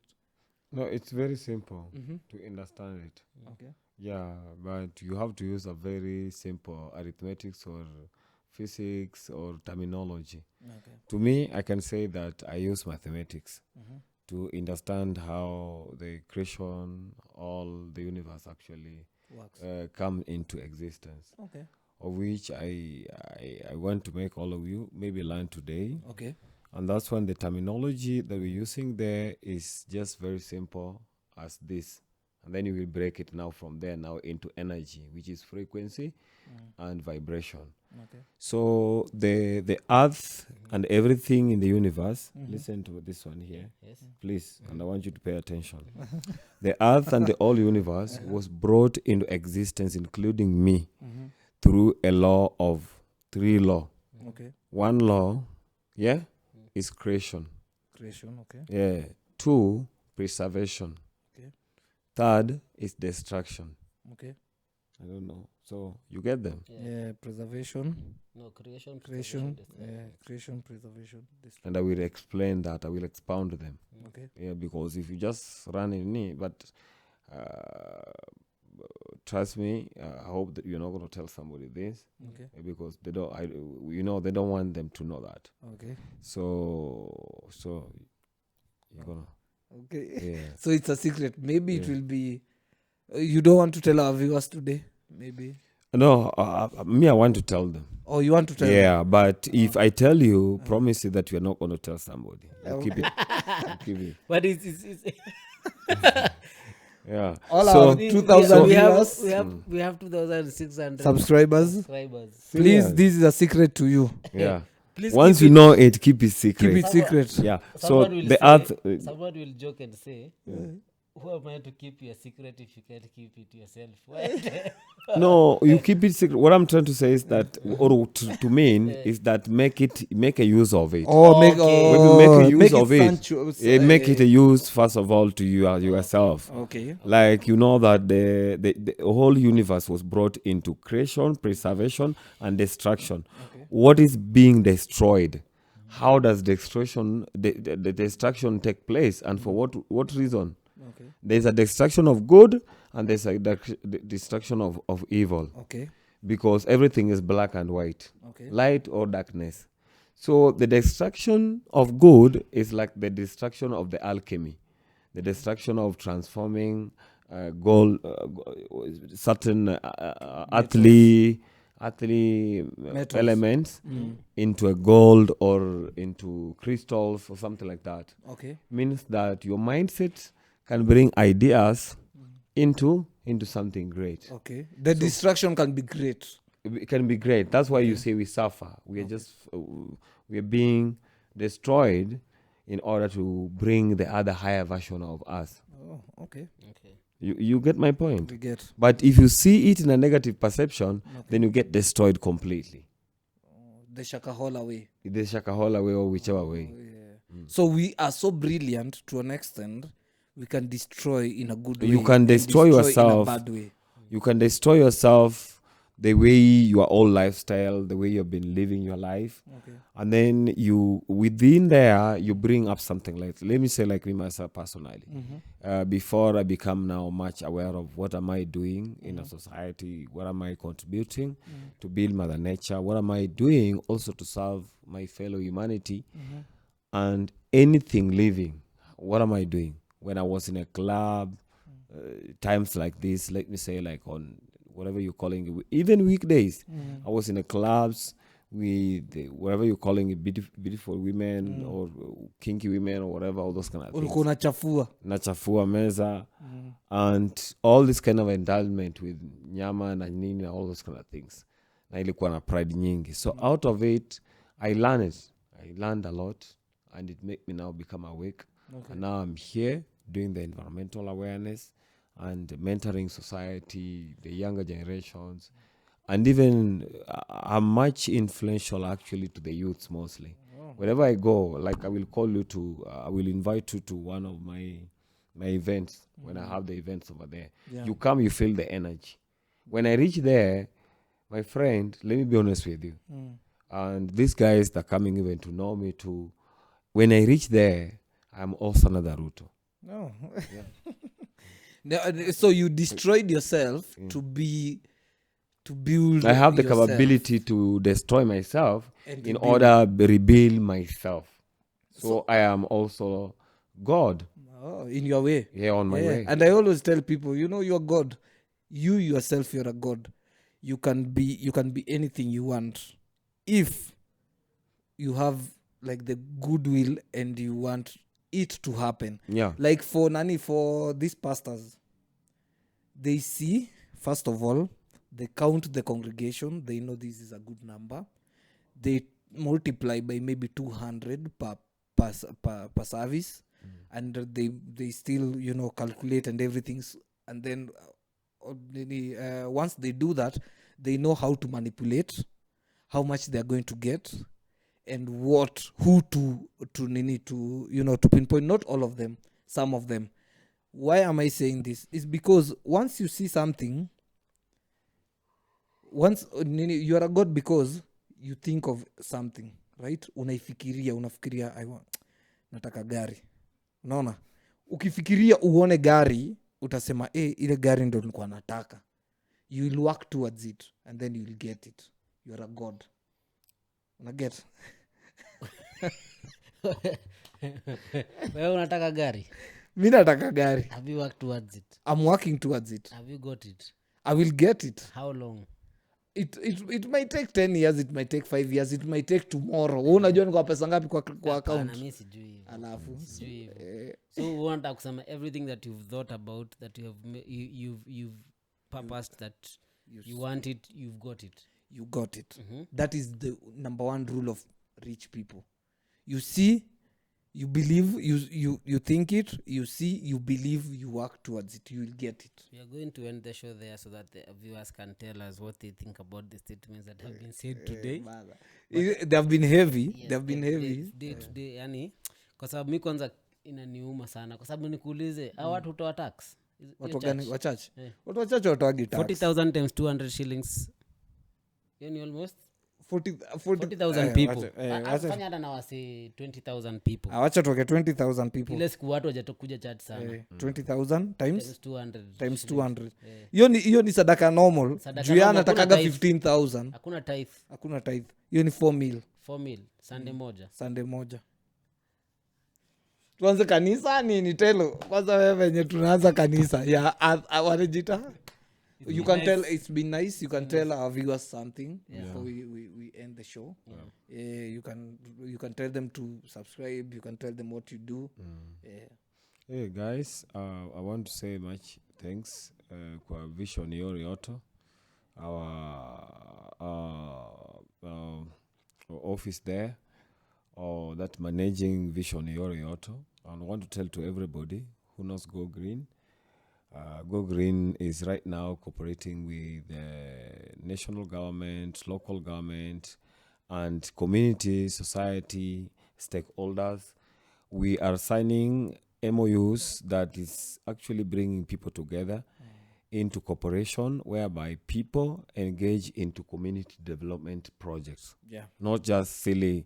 No, it's very simple to understand it. Okay. Yeah, but you have to use a very simple arithmetics or physics or terminology. Okay. To me, I can say that I use mathematics to understand how the creation, all the universe actually come into existence. Okay. Of which I want to make all of you maybe learn today. Okay. And that's when the terminology that we're using there is just very simple as this. And then you will break it now from there now into energy, which is frequency and vibration. Okay. So the earth and everything in the universe, listen to this one here, please, and I want you to pay attention. The earth and the whole universe was brought into existence, including me, through a law of 3 laws. Okay. 1 law, is creation. Okay. Yeah. 2, preservation. Okay. 3rd is destruction. Okay. I don't know. So you get them? Yeah, preservation. No, creation, preservation, destruction. And I will explain that. I will expound them. Okay. Yeah, because if you just run in me, but trust me, I hope that you're not going to tell somebody this. Okay. Because they don't. They don't want them to know that. Okay. So you're gonna. Okay. Yeah. So it's a secret. Maybe it will be. You don't want to tell our viewers today. Maybe. No, me, I want to tell them. Oh, you want to tell them? Yeah, but if I tell you, promise you that you're not going to tell somebody. Keep it. Keep it. But it's Yeah. All so, our 2,000 viewers. We have 2,600 subscribers. Please, this is a secret to you. Yeah. Please once you know it, keep it secret. Keep it secret. Yeah. So the earth. Someone will joke and say, "Who am I to keep your secret if you can't keep it yourself?" No, you keep it secret. What I'm trying to say is that, or to mean, is that make a use of it. Or make Okay. When you make a use of it, sensual, make it a use first of all to you yourself. Okay. Like you know that the whole universe was brought into creation, preservation, and destruction. Okay. What is being destroyed? How does the destruction take place, and for what reason? Okay. There's a destruction of good, and there's a destruction of evil. Okay. Because everything is black and white, Okay. light or darkness. So the destruction of good is like the destruction of the alchemy, the destruction of transforming gold, certain earthly elements into a gold or into crystals or something like that. Okay. Means that your mindset can bring ideas into something great. Okay. The destruction can be great. It can be great. That's why you say we suffer. We are just we are being destroyed in order to bring the other higher version of us. Oh, okay. You get my point? We get. But if you see it in a negative perception, then you get destroyed completely. The Shokahola way. The Shokahola way or whichever way. Yeah. So we are so brilliant to an extent, we can destroy in a good way. You can and destroy yourself. in a bad way. You can destroy yourself the way your old lifestyle, the way you've been living your life. Okay. And then you, within there, you bring up something like, let me say like me myself personally. Before I become now much aware of what am I doing in a society, what am I contributing to build Mother Nature, what am I doing also to serve my fellow humanity and anything living, what am I doing? When I was in a club, times like this, let me say like on whatever you're calling it, even weekdays, I was in the clubs with whatever you're calling it, beautiful women or kinky women or whatever, all those kind of things. Nachafua meza and all this kind of indulgence with nyama na nini, all those kind of things. Na ilikuwa na pride nyingi. So out of it, I learned a lot, and it made me now become awake. And now I'm here doing the environmental awareness and mentoring society, the younger generations, and even I'm much influential actually to the youths mostly. Wherever I go, like I will call you to, I will invite you to one of my events when I have the events over there. Yeah. You come, you feel the energy. When I reach there, my friend, let me be honest with you, and these guys that are coming even to know me too, when I reach there, I'm also another Ruto. No. So you destroyed yourself to build. I have the yourself. capability to destroy myself and in order to rebuild myself. So I am also God. Oh, in your way. Yeah, on my way. And I always tell people, you're God. You yourself, you're a God. You can be anything you want if you have like the goodwill and you want it to happen. Yeah. Like for these pastors, they see, first of all, they count the congregation. They know this is a good number. They multiply by maybe 200 per service. And they still, calculate and everything. And then once they do that, they know how to manipulate, how much they're going to get, and who to pinpoint. Not all of them, some of them. Why am I saying this? It's because once you see something, you are a God because you think of something, right? Unafikiria I want nataka gari. Unaona? Ukifikiria uone gari, utasema ile gari ndo nilikuwa nataka. You will work towards it and then you will get it. You are a God. Unaget? Wewe unataka gari? Mimi nataka gari. Have you worked towards it? I'm working towards it. Have you got it? I will get it. How long? It might take 10 years, it might take 5 years, it might take tomorrow. Wewe unajua niko pesa ngapi kwa account? Mimi sijui hivyo. Alafu so unataka kusema everything that you've thought about, that you've purposed, that you want it, you've got it. You got it. That is the number one rule of rich people. You see you believe, you think it, you see, you believe, you work towards it, you will get it. We are going to end the show there so that the viewers can tell us what they think about the statements that have been said today. They have been heavy. Yes, They have been heavy. Day to day, yani kwa sababu mi kwanza inaniuma sana kwa sababu nikuulize hao watu hutoa tax. Watu gani wa church? Watu wa church watoagi tax. 40,000 times 200 shillings. Yani almost 40,000 people. Fanya hata na wasi 20,000 people. Awacha toke 20,000 people. Ile siku watu wajatokuja church sana. 20,000 times 200. Times 200. Hiyo ni sadaka normal. Juu yana natakaga 15,000. Hakuna tithe. Hiyo ni 4 mil. Sunday moja. Tuanze kanisa ni telo. Kwanza wewe venye tunaanza kanisa ya wanajita. You can tell it's been nice. You can tell our viewers something before we end the show. You can tell them to subscribe. You can tell them what you do. Hey guys, I want to say much thanks kwa Vision Yorioto, our office there, or that managing Vision Yorioto. And I want to tell to everybody who knows Go Green. Go Green is right now cooperating with the national government, local government, and community, society, stakeholders. We are signing MOUs that is actually bringing people together into cooperation, whereby people engage into community development projects. Not just silly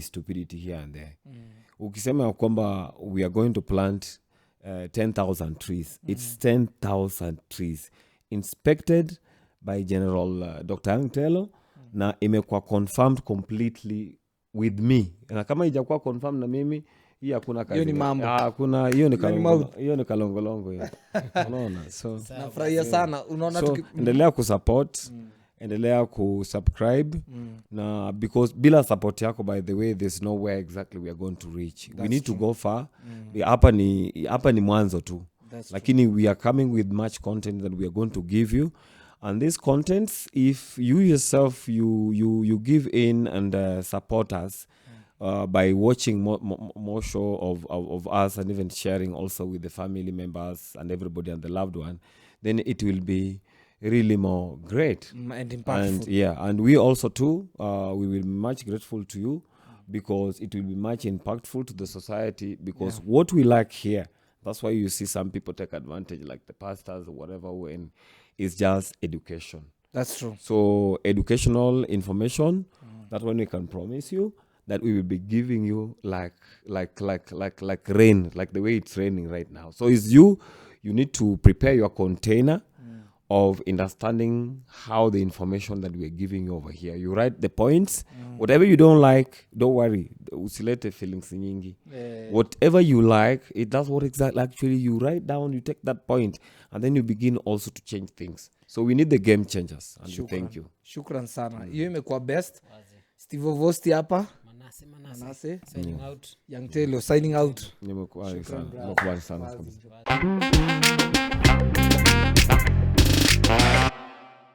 stupidity here and there. Ukisema kwamba we are going to plant 10,000 trees. It's 10,000 trees inspected by General Dr. Angtelo na imekuwa confirmed completely with me. Na kama ijakuwa confirmed na mimi, hii hakuna kazi. Hiyo ni mambo. Hakuna hiyo ni kalongolongo hiyo. Unaona? So nafurahia sana. Unaona endelea kusupport. Endelea kusubscribe na because bila support yako, by the way, there's nowhere exactly we are going to reach. We need to go far. Hapa ni mwanzo tu. Lakini we are coming with much content that we are going to give you, and these contents, if you yourself you give in and support us by watching more show of us, and even sharing also with the family members and everybody and the loved one, then it will be really more great and impactful. And we also too we will be much grateful to you, because it will be much impactful to the society, because what we lack here, that's why you see some people take advantage, like the pastors or whatever, when it's just education. That's true. So educational information, that one we can promise you that we will be giving you like rain, like the way it's raining right now. So it's you need to prepare your container of understanding how the information that we're giving you over here. You write the points. Whatever you don't like, don't worry. Usilete feelings nyingi. Whatever you like, that's what exactly actually you write down, you take that point, and then you begin also to change things. So we need the game changers. And we thank you. Shukran sana. Hiyo imekuwa best. Steve Vosti hapa. Manase. Signing out. Young Taylor signing out. Nimekuwa sana. Bye.